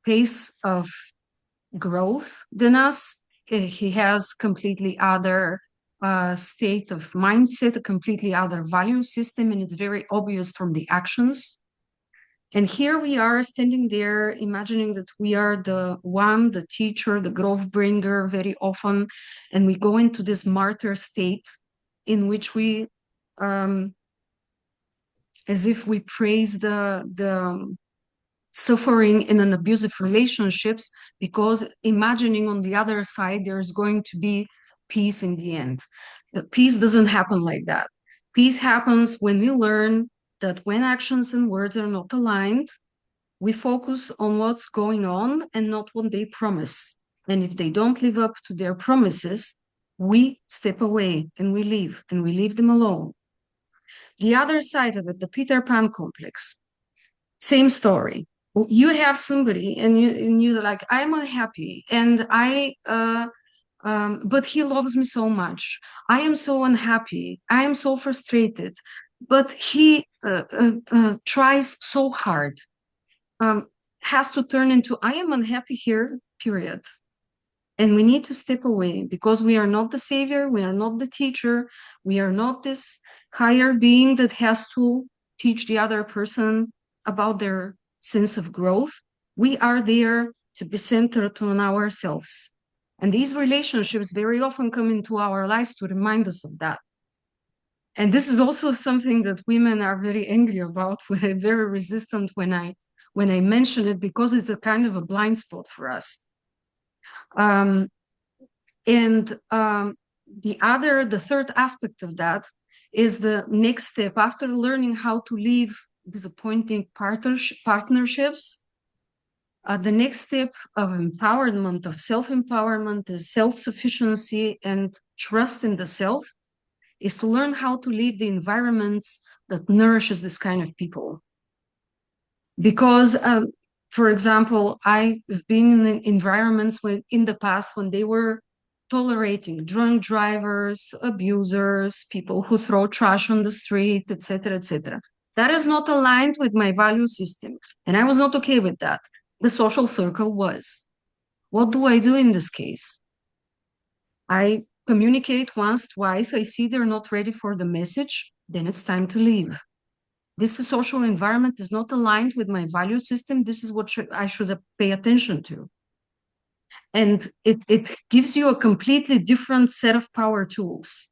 pace of growth than us. He has completely other state of mindset, a completely other value system, and it's very obvious from the actions. And here we are standing there, imagining that we are the one, the teacher, the growth bringer very often, and we go into this martyr state in which we, as if we praise the suffering in an abusive relationships, because imagining on the other side there's going to be peace in the end. The peace doesn't happen like that. Peace happens when we learn that when actions and words are not aligned, we focus on what's going on and not what they promise. And if they don't live up to their promises, we step away and we leave them alone. The other side of it, the Peter Pan complex, same story. You have somebody and you're like, I'm unhappy and but he loves me so much. I am so unhappy. I am so frustrated, but he tries so hard. Has to turn into, I am unhappy here, period. And we need to step away, because we are not the savior, we are not the teacher, we are not this higher being that has to teach the other person about their sense of growth. We are there to be centered on ourselves. And these relationships very often come into our lives to remind us of that. And this is also something that women are very angry about, very resistant when I mention it, because it's a kind of a blind spot for us. The third aspect of that is the next step. After learning how to leave disappointing partnerships, the next step of empowerment, of self-empowerment, is self-sufficiency and trust in the self, is to learn how to leave the environments that nourishes this kind of people. Because, for example, I've been in environments in the past when they were tolerating drunk drivers, abusers, people who throw trash on the street, etc., etc. That is not aligned with my value system, and I was not okay with that. The social circle was. What do I do in this case? I communicate once, twice, I see they're not ready for the message, then it's time to leave. This social environment is not aligned with my value system. This is what I should pay attention to. And it gives you a completely different set of power tools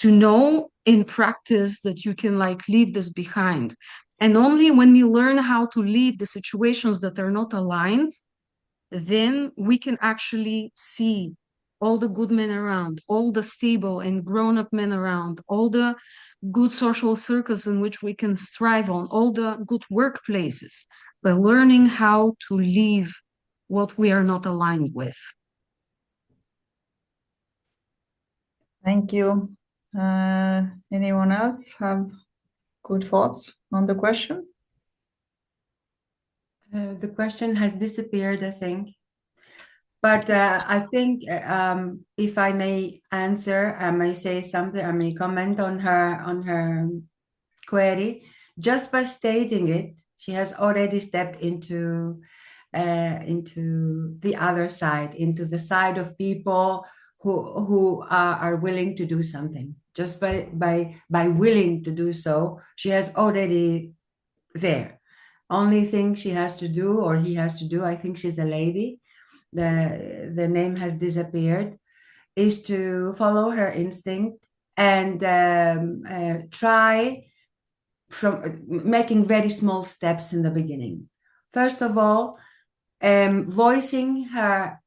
to know in practice that you can like leave this behind. And only when we learn how to leave the situations that are not aligned, then we can actually see all the good men around, all the stable and grown-up men around, all the good social circles in which we can strive on, all the good workplaces, by learning how to leave what we are not aligned with. Thank you. Anyone else have good thoughts on the question? The question has disappeared, I think. But I think if I may answer, I may say something, I may comment on her query. Just by stating it, she has already stepped into the other side, into the side of people who are willing to do something. Just by willing to do so, she has already there. Only thing she has to do, or he has to do, I think she's a lady, the name has disappeared, is to follow her instinct and try from making very small steps in the beginning. First of all, voicing her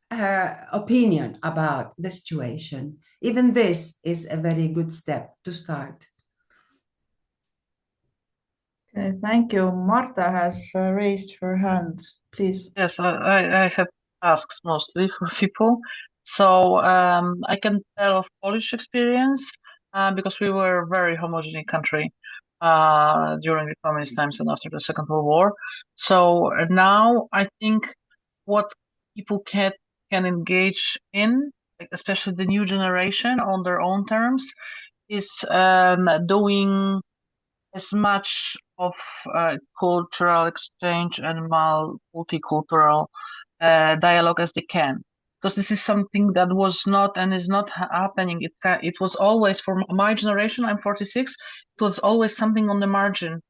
opinion about the situation. Even this is a very good step to start. Okay, thank you. Marta has raised her hand. Please. Yes, I have tasks mostly for people. So I can tell of Polish experience because we were a very homogeneous country during the communist times and after the Second World War. So now I think what people can engage in, like especially the new generation on their own terms, is doing as much of cultural exchange and multicultural dialogue as they can, because this is something that was not and is not happening. It was always, for my generation, I'm 46, it was always something on the margin,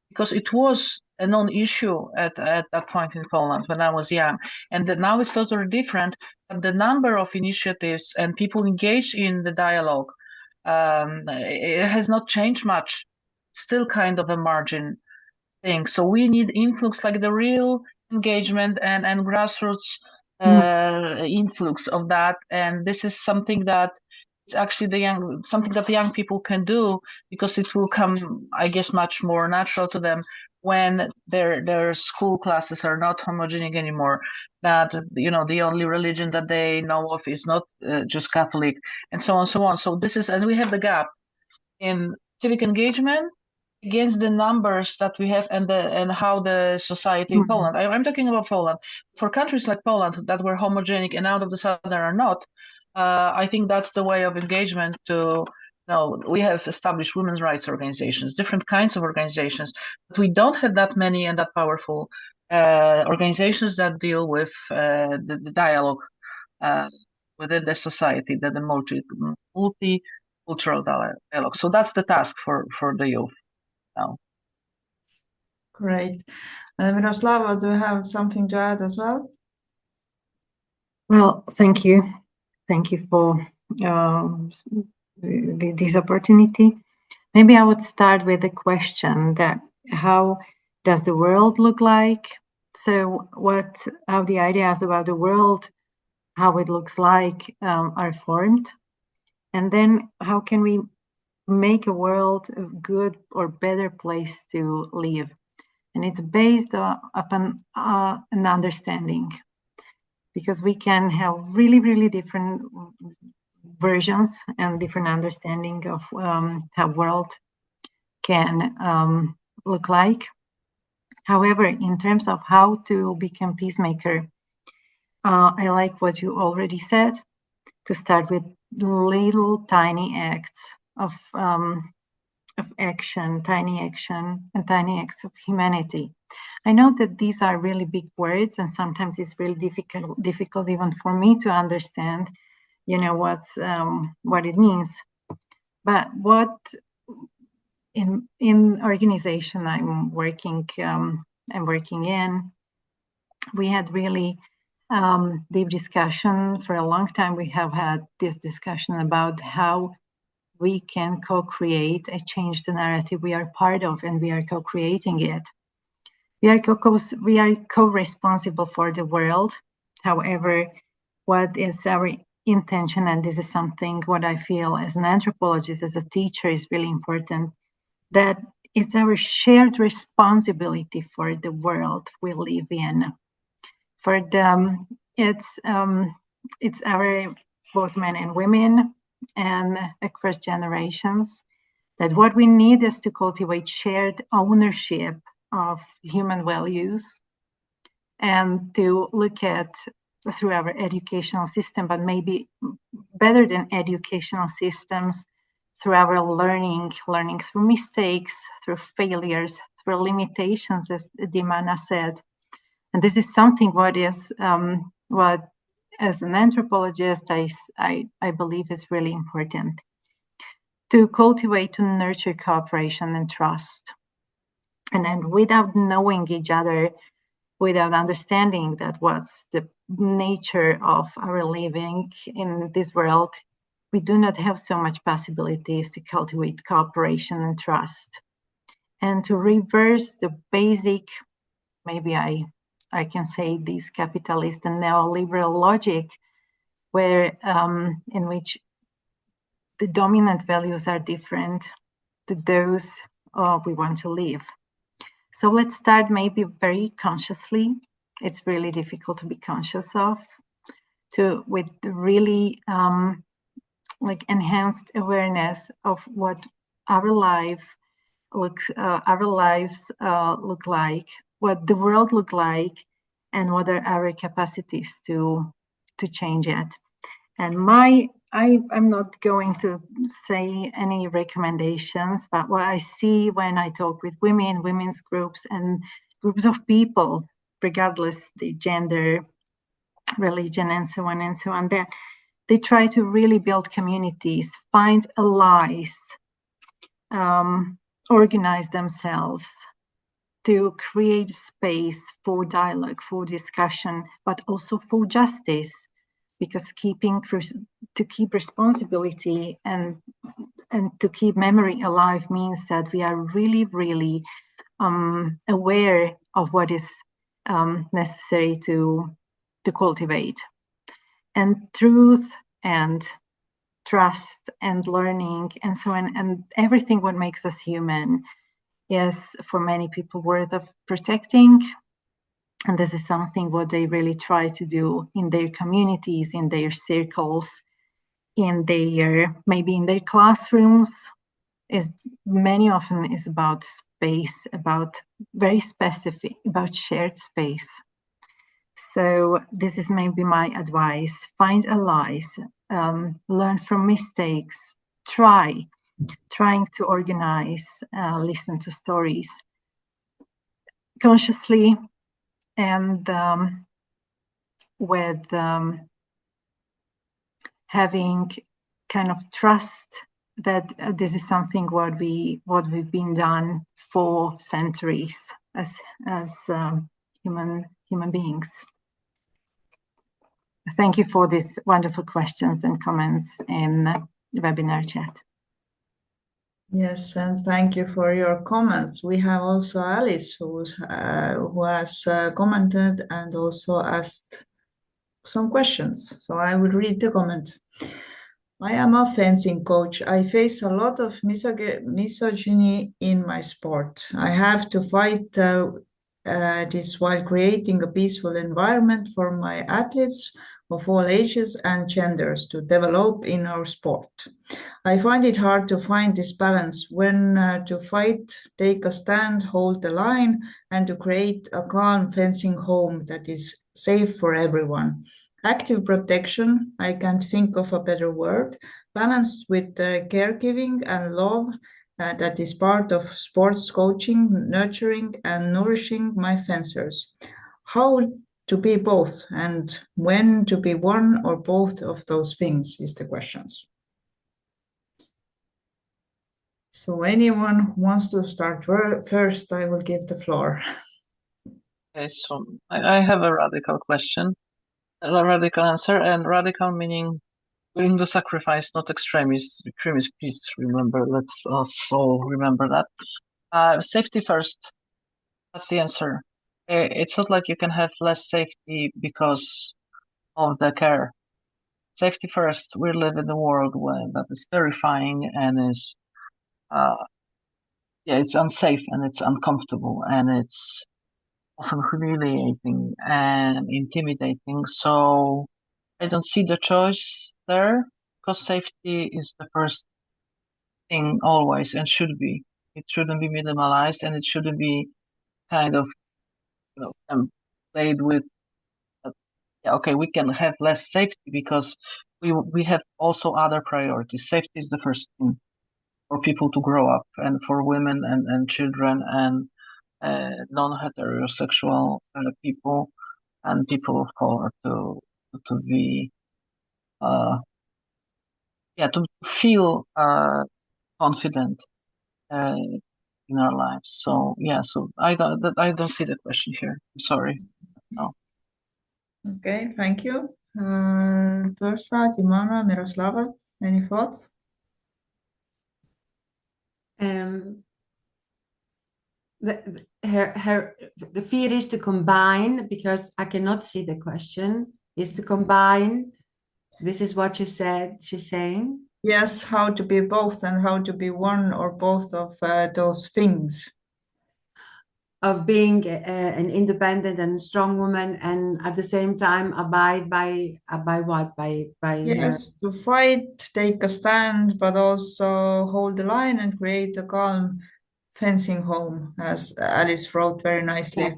because it was a non-issue at that point in Poland when I was young. And that now it's totally different, but the number of initiatives and people engaged in the dialogue, it has not changed much. Still kind of a margin thing. So we need influx, like the real engagement and grassroots influx of that. And this is something that is actually something that the young people can do, because it will come, I guess, much more natural to them when their school classes are not homogeneous anymore. That, you know, the only religion that they know of is not just Catholic, and so on, so on. So this is, and we have the gap in civic engagement against the numbers that we have and how the society in Poland. I'm talking about Poland. For countries like Poland that were homogenic and out of the southern are not, I think that's the way of engagement. To, you know, we have established women's rights organizations, different kinds of organizations, but we don't have that many and that powerful organizations that deal with the dialogue within the society, the multicultural dialogue. So that's the task for the youth now. Great. Miroslava, do you have something to add as well? Well, thank you. Thank you for this opportunity. Maybe I would start with the question that how does the world look like? So how the ideas about the world, how it looks like, are formed. And then how can we make a world a good or better place to live? And it's based upon an understanding, because we can have really, really different versions and different understanding of how world can look like. However, in terms of how to become peacemaker, I like what you already said, to start with little tiny acts of action, tiny action, and tiny acts of humanity. I know that these are really big words, and sometimes it's really difficult even for me to understand, you know what it means. But what in organization I'm working in, we had really deep discussion. For a long time we have had this discussion about how we can co-create a change the narrative we are part of, and we are co-creating it. We are co-responsible for the world. However, what is our intention, and this is something what I feel as an anthropologist, as a teacher, is really important, that it's our shared responsibility for the world we live in. For them, it's our both men and women and across generations, that what we need is to cultivate shared ownership of human values and to look at through our educational system, but maybe better than educational systems, through our learning through mistakes, through failures, through limitations, as Dimana said. And this is something what as an anthropologist I believe is really important, to cultivate, to nurture cooperation and trust. And then without knowing each other, without understanding that what's the nature of our living in this world, we do not have so much possibilities to cultivate cooperation and trust. And to reverse the basic, maybe I can say this capitalist and neoliberal logic, where in which the dominant values are different to those we want to live. So let's start maybe very consciously. It's really difficult to be conscious of, with really like enhanced awareness of what our lives look like, what the world look like, and what are our capacities to change it. And I'm not going to say any recommendations, but what I see when I talk with women's groups and groups of people, regardless the gender, religion, and so on, that they try to really build communities, find allies, organize themselves to create space for dialogue, for discussion, but also for justice. Because to keep responsibility and to keep memory alive means that we are really, really aware of what is necessary to cultivate. And truth and trust and learning and so on, and everything what makes us human is for many people worth of protecting. And this is something what they really try to do in their communities, in their circles, maybe in their classrooms. Is many often is about space, about very specific, about shared space. So this is maybe my advice: find allies, learn from mistakes, trying to organize, listen to stories consciously, and with having kind of trust that this is something what we've been done for centuries as human beings. Thank you for these wonderful questions and comments in the webinar chat. Yes, and thank you for your comments. We have also Alice who has commented and also asked some questions. So I will read the comment. I am a fencing coach. I face a lot of misogyny in my sport. I have to fight this while creating a peaceful environment for my athletes of all ages and genders to develop in our sport. I find it hard to find this balance when to fight, take a stand, hold the line, and to create a calm fencing home that is safe for everyone. Active protection, I can't think of a better word, balanced with caregiving and love that is part of sports coaching, nurturing and nourishing my fencers. How to be both, and when to be one or both of those things is the questions. So anyone who wants to start first, I will give the floor. Okay, so I have a radical question, a radical answer, and radical meaning willing to sacrifice, not extremist. Please remember, let's all remember that. Safety first. That's the answer. It's not like you can have less safety because of the care. Safety first. We live in a world that is terrifying and is, it's unsafe and it's uncomfortable and it's often humiliating and intimidating. So I don't see the choice there because safety is the first thing always and should be. It shouldn't be minimalized and it shouldn't be kind of, played with. Okay, we can have less safety because we have also other priorities. Safety is the first thing for people to grow up and for women and children and non-heterosexual people and people of color to be to feel confident in our lives. So I don't see the question here. I'm sorry. No. Okay, thank you. Persa, Dimana, Miroslava, any thoughts? The fear is to combine, because I cannot see the question, is to combine. This is what you said, she's saying. Yes, how to be both and how to be one or both of those things. Of being an independent and strong woman, and at the same time abide by what? By yes, to fight, take a stand, but also hold the line and create a calm fencing home, as Alice wrote very nicely.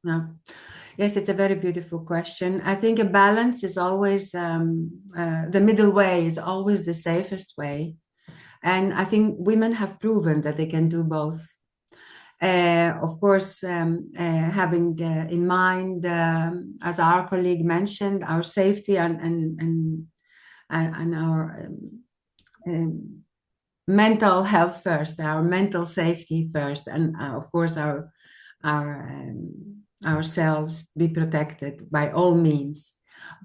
Yeah. Yes, it's a very beautiful question. I think a balance is always the middle way is always the safest way, and I think women have proven that they can do both. Of course, having in mind, as our colleague mentioned, our safety and our mental health first, our mental safety first, and of course ourselves be protected by all means.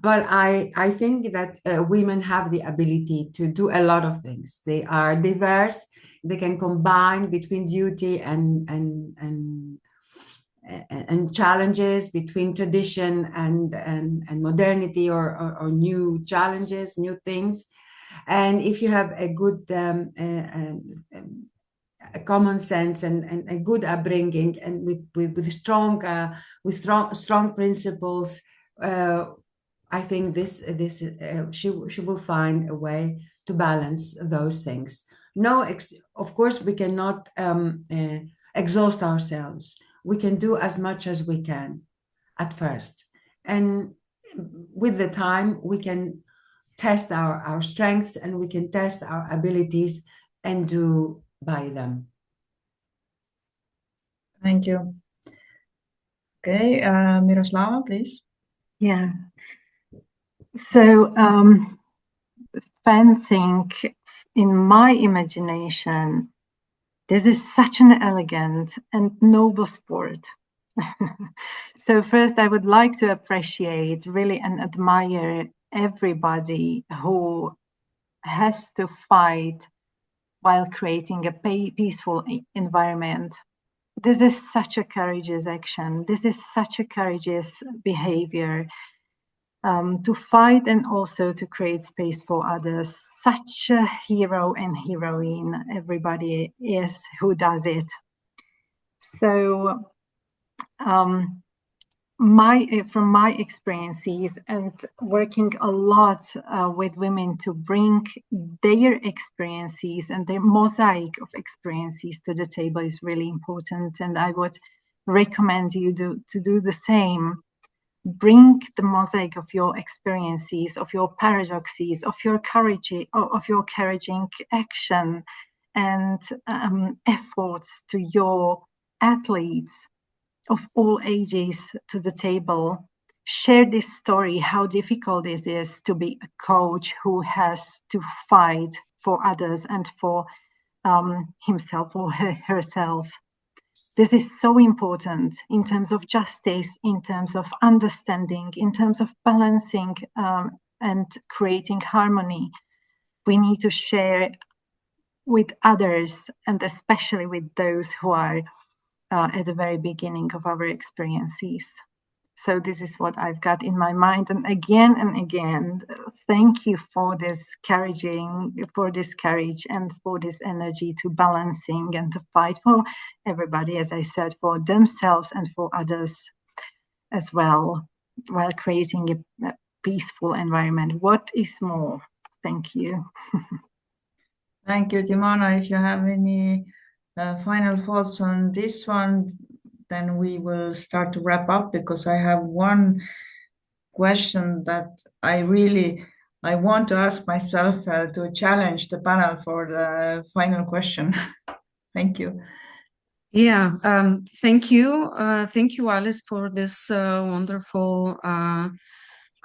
But I think that women have the ability to do a lot of things. They are diverse. They can combine between duty and challenges, between tradition and modernity, or new challenges, new things. And if you have a good common sense and a good upbringing, and with strong principles, I think she will find a way to balance those things. Of course, we cannot exhaust ourselves. We can do as much as we can at first, and with the time we can test our strengths and we can test our abilities and do by them. Thank you. Okay, Miroslava, please. Yeah. So fencing, in my imagination, this is such an elegant and noble sport. So first, I would like to appreciate really and admire everybody who has to fight while creating a peaceful environment. This is such a courageous action. This is such a courageous behavior, to fight and also to create space for others. Such a hero and heroine everybody is who does it. So from my experiences and working a lot with women to bring their experiences and their mosaic of experiences to the table is really important, and I would recommend you to do the same. Bring the mosaic of your experiences, of your paradoxes, of your courage, of your encouraging action and efforts to your athletes of all ages to the table. share this story, how difficult it is to be a coach who has to fight for others and for himself or herself. This is so important in terms of justice, in terms of understanding, in terms of balancing and creating harmony. We need to share with others, and especially with those who are at the very beginning of our experiences. So this is what I've got in my mind. And again, thank you for this courage and for this energy to balancing and to fight for everybody, as I said, for themselves and for others as well, while creating a peaceful environment. What is more? Thank you. Thank you, Dimana. If you have any final thoughts on this one, then we will start to wrap up, because I have one question that I want to ask myself to challenge the panel for the final question. Thank you. Yeah, thank you. Thank you, Alice, for this wonderful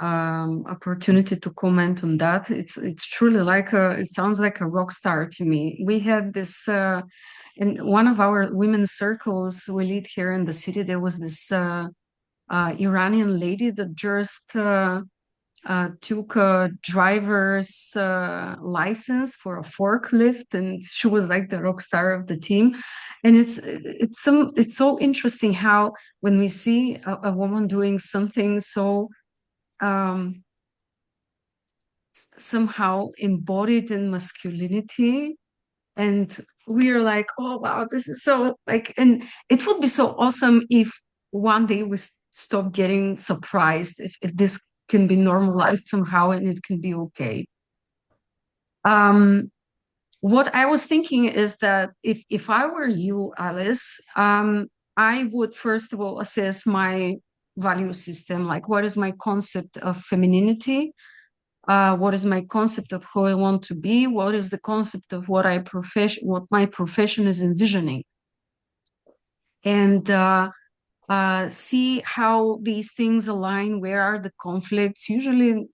opportunity to comment on that. It's truly it sounds like a rock star to me. We had this in one of our women's circles we lead here in the city. There was this Iranian lady that just took a driver's license for a forklift, and she was like the rock star of the team. And it's so interesting how when we see a woman doing something so somehow embodied in masculinity, and we are like, oh wow, this is so like, and it would be so awesome if one day we stop getting surprised if this can be normalized somehow and it can be okay. What I was thinking is that if I were you, Alice, I would first of all assess my value system, like what is my concept of femininity, what is my concept of who I want to be, what is the concept of what my profession is envisioning, and see how these things align, where are the conflicts, usually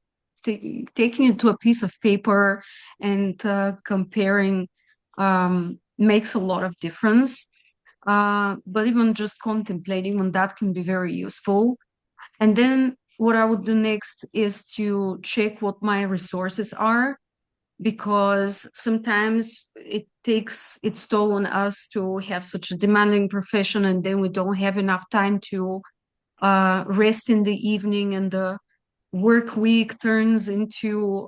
taking it to a piece of paper and comparing makes a lot of difference. But even just contemplating on that can be very useful. And then what I would do next is to check what my resources are, because sometimes it takes its toll on us to have such a demanding profession, and then we don't have enough time to rest in the evening, and the work week turns into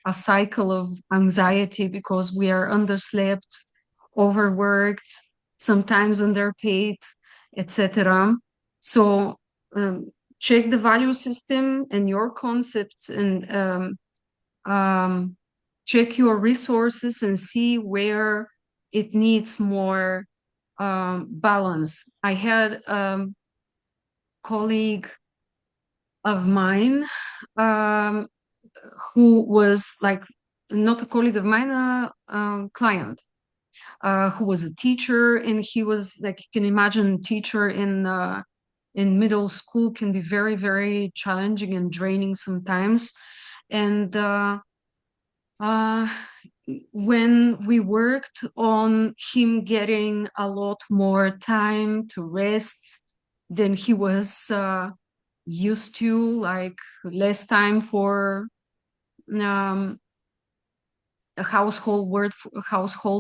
a cycle of anxiety because we are underslept, overworked, sometimes underpaid, etc. So check the value system and your concepts, and check your resources and see where it needs more balance. I had a colleague of mine who was like, not a colleague of mine, a client who was a teacher, and he was like, you can imagine, teacher in middle school can be very, very challenging and draining sometimes. And when we worked on him getting a lot more time to rest than he was used to, like less time for household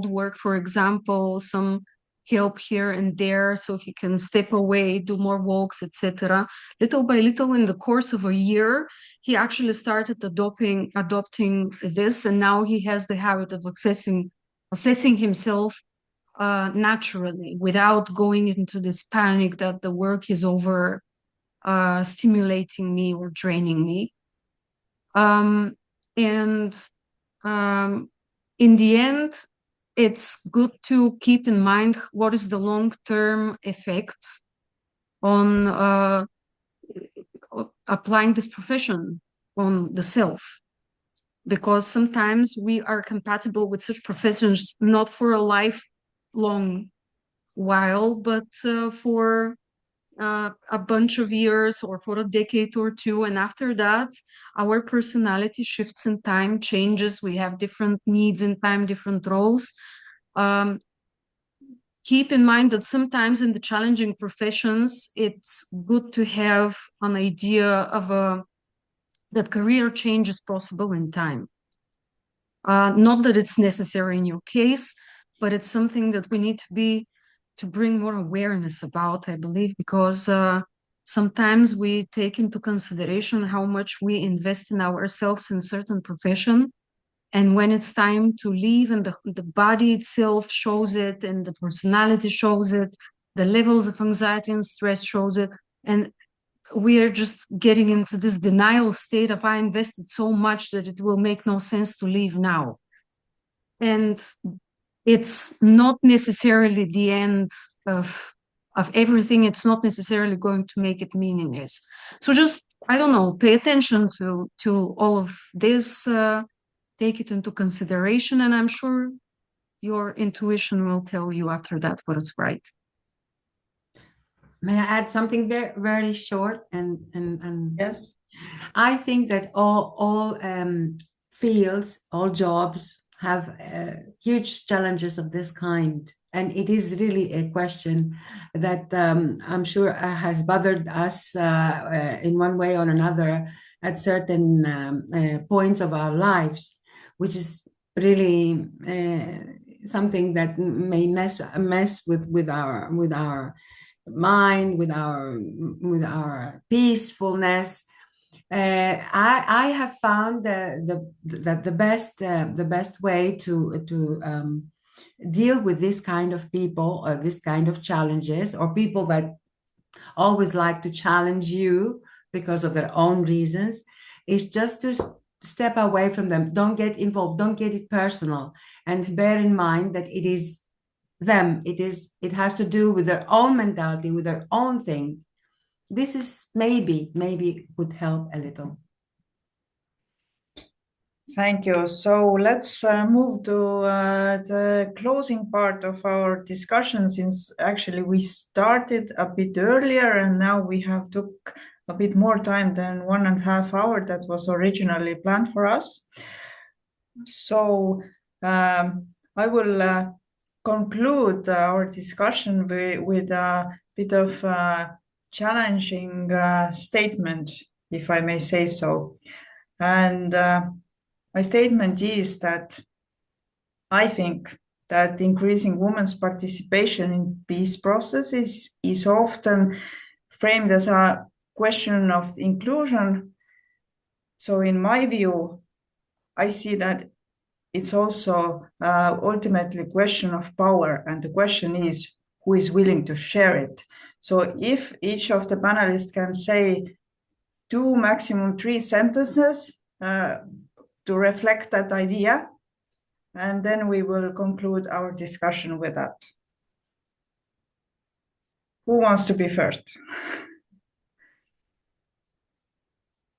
work, for example, some help here and there so he can step away, do more walks, etc. Little by little, in the course of a year, he actually started adopting this, and now he has the habit of assessing himself naturally, without going into this panic that the work is over stimulating me or draining me. In the end, it's good to keep in mind what is the long-term effect on applying this profession on the self, because sometimes we are compatible with such professions not for a lifelong while, but for a bunch of years or for a decade or two, and after that our personality shifts in time, changes, we have different needs in time, different roles. Keep in mind that sometimes in the challenging professions it's good to have an idea of that career change is possible in time. Not that it's necessary in your case, but it's something that we need to bring more awareness about, I believe, because sometimes we take into consideration how much we invest in ourselves in certain profession. And when it's time to leave and the body itself shows it and the personality shows it, the levels of anxiety and stress shows it. And we are just getting into this denial state of I invested so much that it will make no sense to leave now. And it's not necessarily the end of everything. It's not necessarily going to make it meaningless. So just, I don't know, pay attention to all of this, take it into consideration, and I'm sure your intuition will tell you after that what is right. May I add something very, very short? And Yes. I think that all fields, all jobs have huge challenges of this kind. And it is really a question that I'm sure has bothered us in one way or another at certain points of our lives, which is really something that may mess with our mind, with our peacefulness. I have found that the best way to deal with this kind of people or this kind of challenges, or people that always like to challenge you because of their own reasons, is just to step away from them. Don't get involved. Don't get it personal, and bear in mind that it is them. It has to do with their own mentality, with their own thing. This is maybe would help a little. Thank you. So let's move to the closing part of our discussion, since actually we started a bit earlier and now we have took a bit more time than 1.5 hours that was originally planned for us. So I will conclude our discussion with a bit of challenging statement, if I may say so. And my statement is that I think that increasing women's participation in peace processes is often framed as a question of inclusion. So in my view, I see that it's also ultimately a question of power, and the question is who is willing to share it. So if each of the panelists can say 2, maximum 3 sentences to reflect that idea, and then we will conclude our discussion with that. Who wants to be first?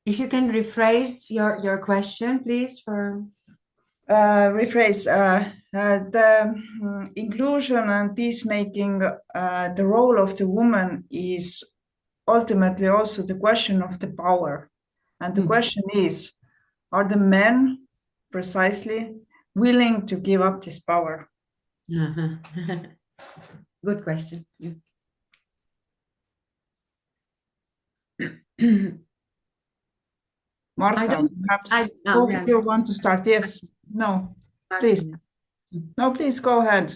If you can rephrase your question, please. Rephrase the inclusion and peacemaking, the role of the woman is ultimately also the question of the power. And the question is, are the men precisely willing to give up this power? Good question. Marta, perhaps you want to start? Yes. No, please. No, please go ahead.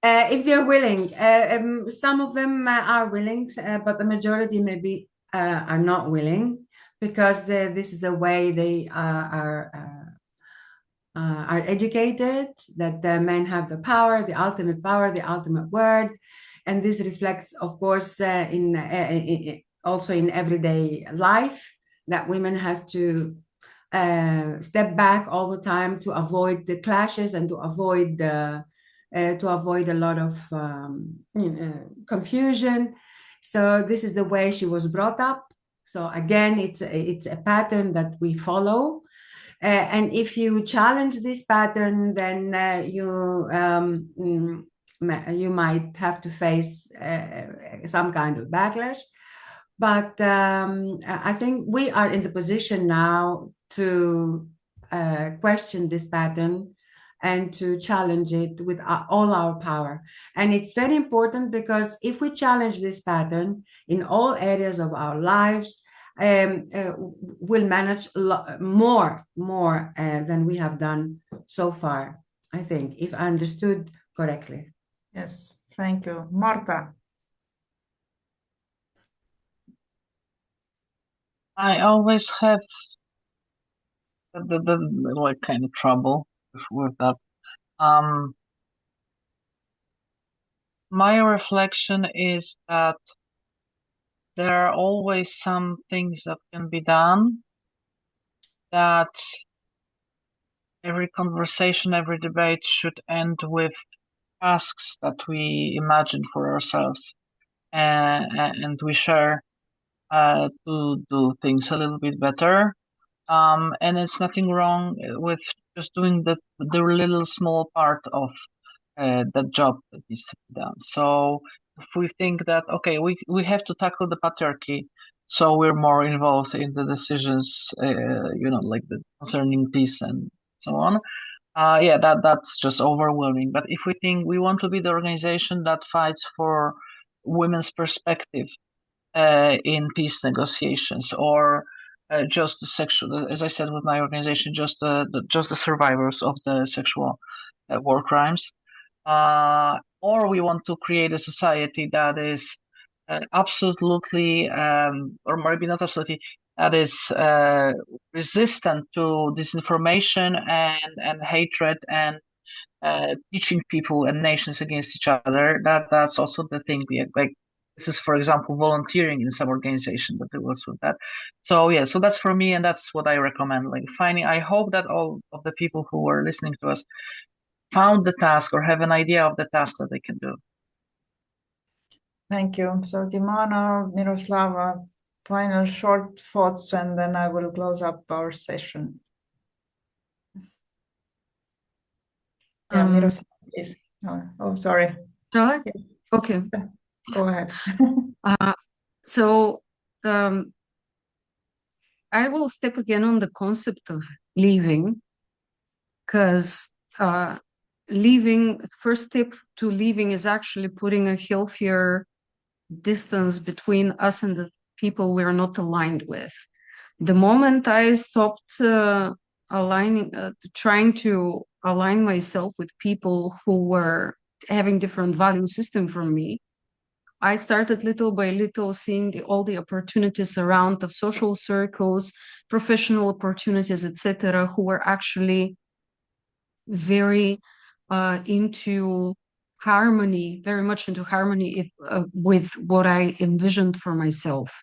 If they're willing, some of them are willing, but the majority maybe are not willing, because this is the way they are educated, that the men have the power, the ultimate word. And this reflects, of course, also in everyday life, that women have to step back all the time to avoid the clashes and to avoid a lot of confusion. So this is the way she was brought up. So again, it's a pattern that we follow. And if you challenge this pattern, then you might have to face some kind of backlash. But I think we are in the position now to question this pattern and to challenge it with all our power. And it's very important because if we challenge this pattern in all areas of our lives, we'll manage more than we have done so far, I think, if I understood correctly. Yes, thank you. Marta. I always have the like kind of trouble with that. My reflection is that there are always some things that can be done, that every conversation, every debate should end with tasks that we imagine for ourselves, and we share to do things a little bit better. And it's nothing wrong with just doing the little small part of that job that needs to be done. So if we think that, okay, we have to tackle the patriarchy, so we're more involved in the decisions, like the concerning peace and so on. Yeah, that's just overwhelming. But if we think we want to be the organization that fights for women's perspective in peace negotiations, or just the sexual, as I said with my organization, just the survivors of the sexual war crimes, or we want to create a society that is absolutely, or maybe not absolutely, that is resistant to disinformation and hatred and teaching people and nations against each other. That's also the thing. Like this is, for example, volunteering in some organization that deals with that. So yeah, so that's for me, and that's what I recommend. Like finding. I hope that all of the people who are listening to us found the task or have an idea of the task that they can do. Thank you. So Dimana, Miroslava, final short thoughts, and then I will close up our session. Yeah, Miroslava, please. Oh, sorry. Shall I? Yes. Okay. Go ahead. So I will step again on the concept of leaving, because leaving, first step to leaving is actually putting a healthier distance between us and the people we're not aligned with. The moment I stopped trying to align myself with people who were having different value system from me, I started little by little seeing all the opportunities around of social circles, professional opportunities, etc., who were actually very into harmony, very much into harmony with what I envisioned for myself.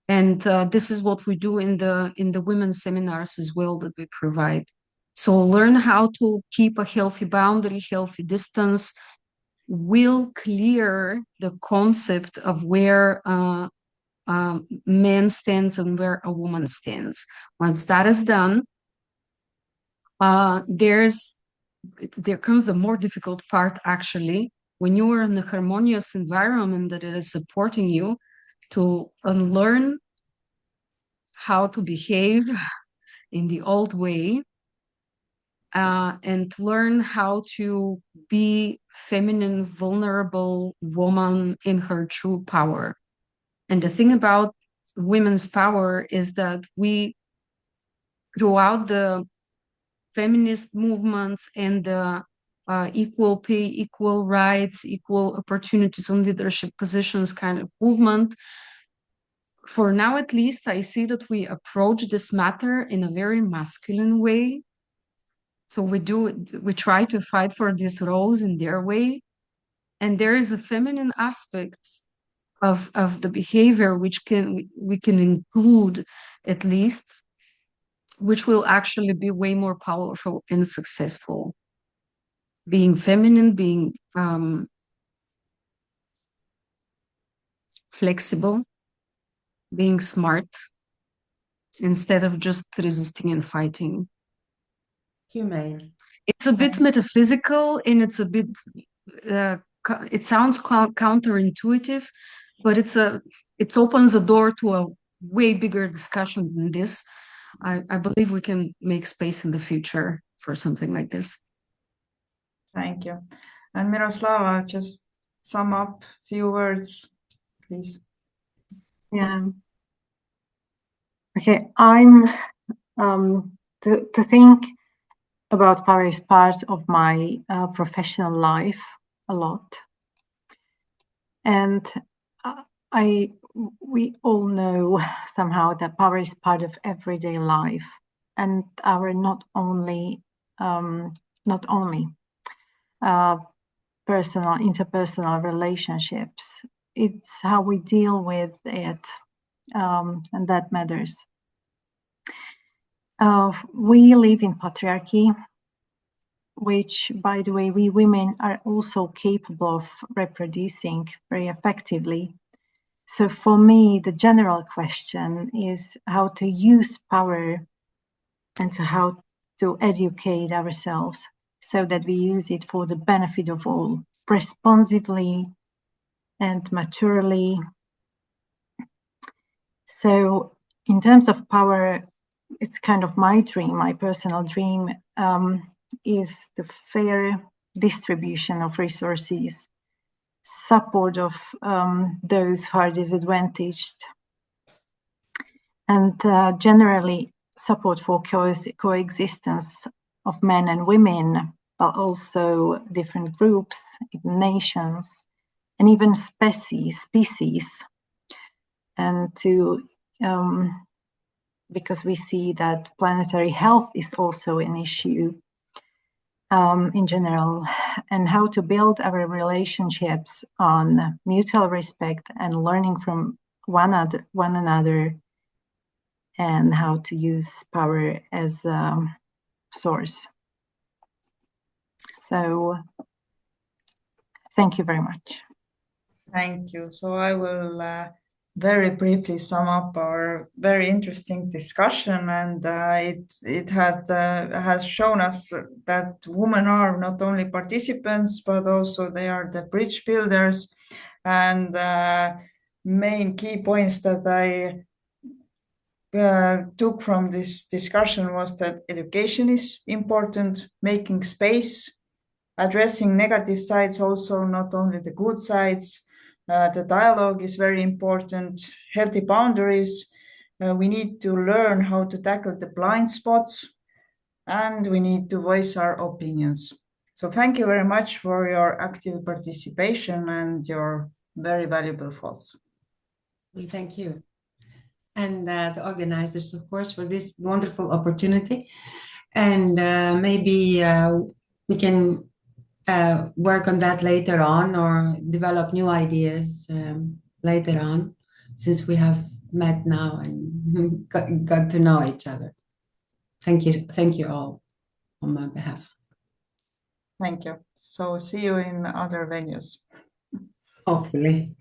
And this is what we do in the women's seminars as well that we provide. So learn how to keep a healthy boundary, healthy distance, will clear the concept of where a man stands and where a woman stands. Once that is done, there comes the more difficult part, actually, when you are in a harmonious environment that it is supporting you, to unlearn how to behave in the old way, and learn how to be feminine, vulnerable woman in her true power. And the thing about women's power is that we, throughout the feminist movements and the equal pay, equal rights, equal opportunities on leadership positions kind of movement, for now at least, I see that we approach this matter in a very masculine way. So we try to fight for these roles in their way. And there is a feminine aspect of the behavior which we can include, at least, which will actually be way more powerful and successful. Being feminine, being flexible, being smart, instead of just resisting and fighting. Humane. It's a bit metaphysical, and it's a bit it sounds counterintuitive, but it opens a door to a way bigger discussion than this. I believe we can make space in the future for something like this. Thank you. And Miroslava, just sum up a few words, please. Yeah. Okay, I'm to think about power is part of my professional life a lot, and we all know somehow that power is part of everyday life, and our not only interpersonal relationships. It's how we deal with it, and that matters. We live in patriarchy, which, by the way, we women are also capable of reproducing very effectively. So for me, the general question is how to use power and how to educate ourselves so that we use it for the benefit of all, responsibly and maturely. So in terms of power, it's kind of my dream, my personal dream, is the fair distribution of resources, support of those who are disadvantaged, and generally support for coexistence of men and women, but also different groups, nations, and even species, and to because we see that planetary health is also an issue in general, and how to build our relationships on mutual respect and learning from one another, and how to use power as a source. So thank you very much. Thank you. So I will very briefly sum up our very interesting discussion, and it has shown us that women are not only participants but also they are the bridge builders. And main key points that I took from this discussion was that education is important, making space, addressing negative sides also, not only the good sides. The dialogue is very important, healthy boundaries. We need to learn how to tackle the blind spots, and we need to voice our opinions. So thank you very much for your active participation and your very valuable thoughts. We thank you. And the organizers, of course, for this wonderful opportunity. And maybe we can work on that later on, or develop new ideas later on, since we have met now and got to know each other. Thank you all on my behalf. Thank you. So see you in other venues. Hopefully.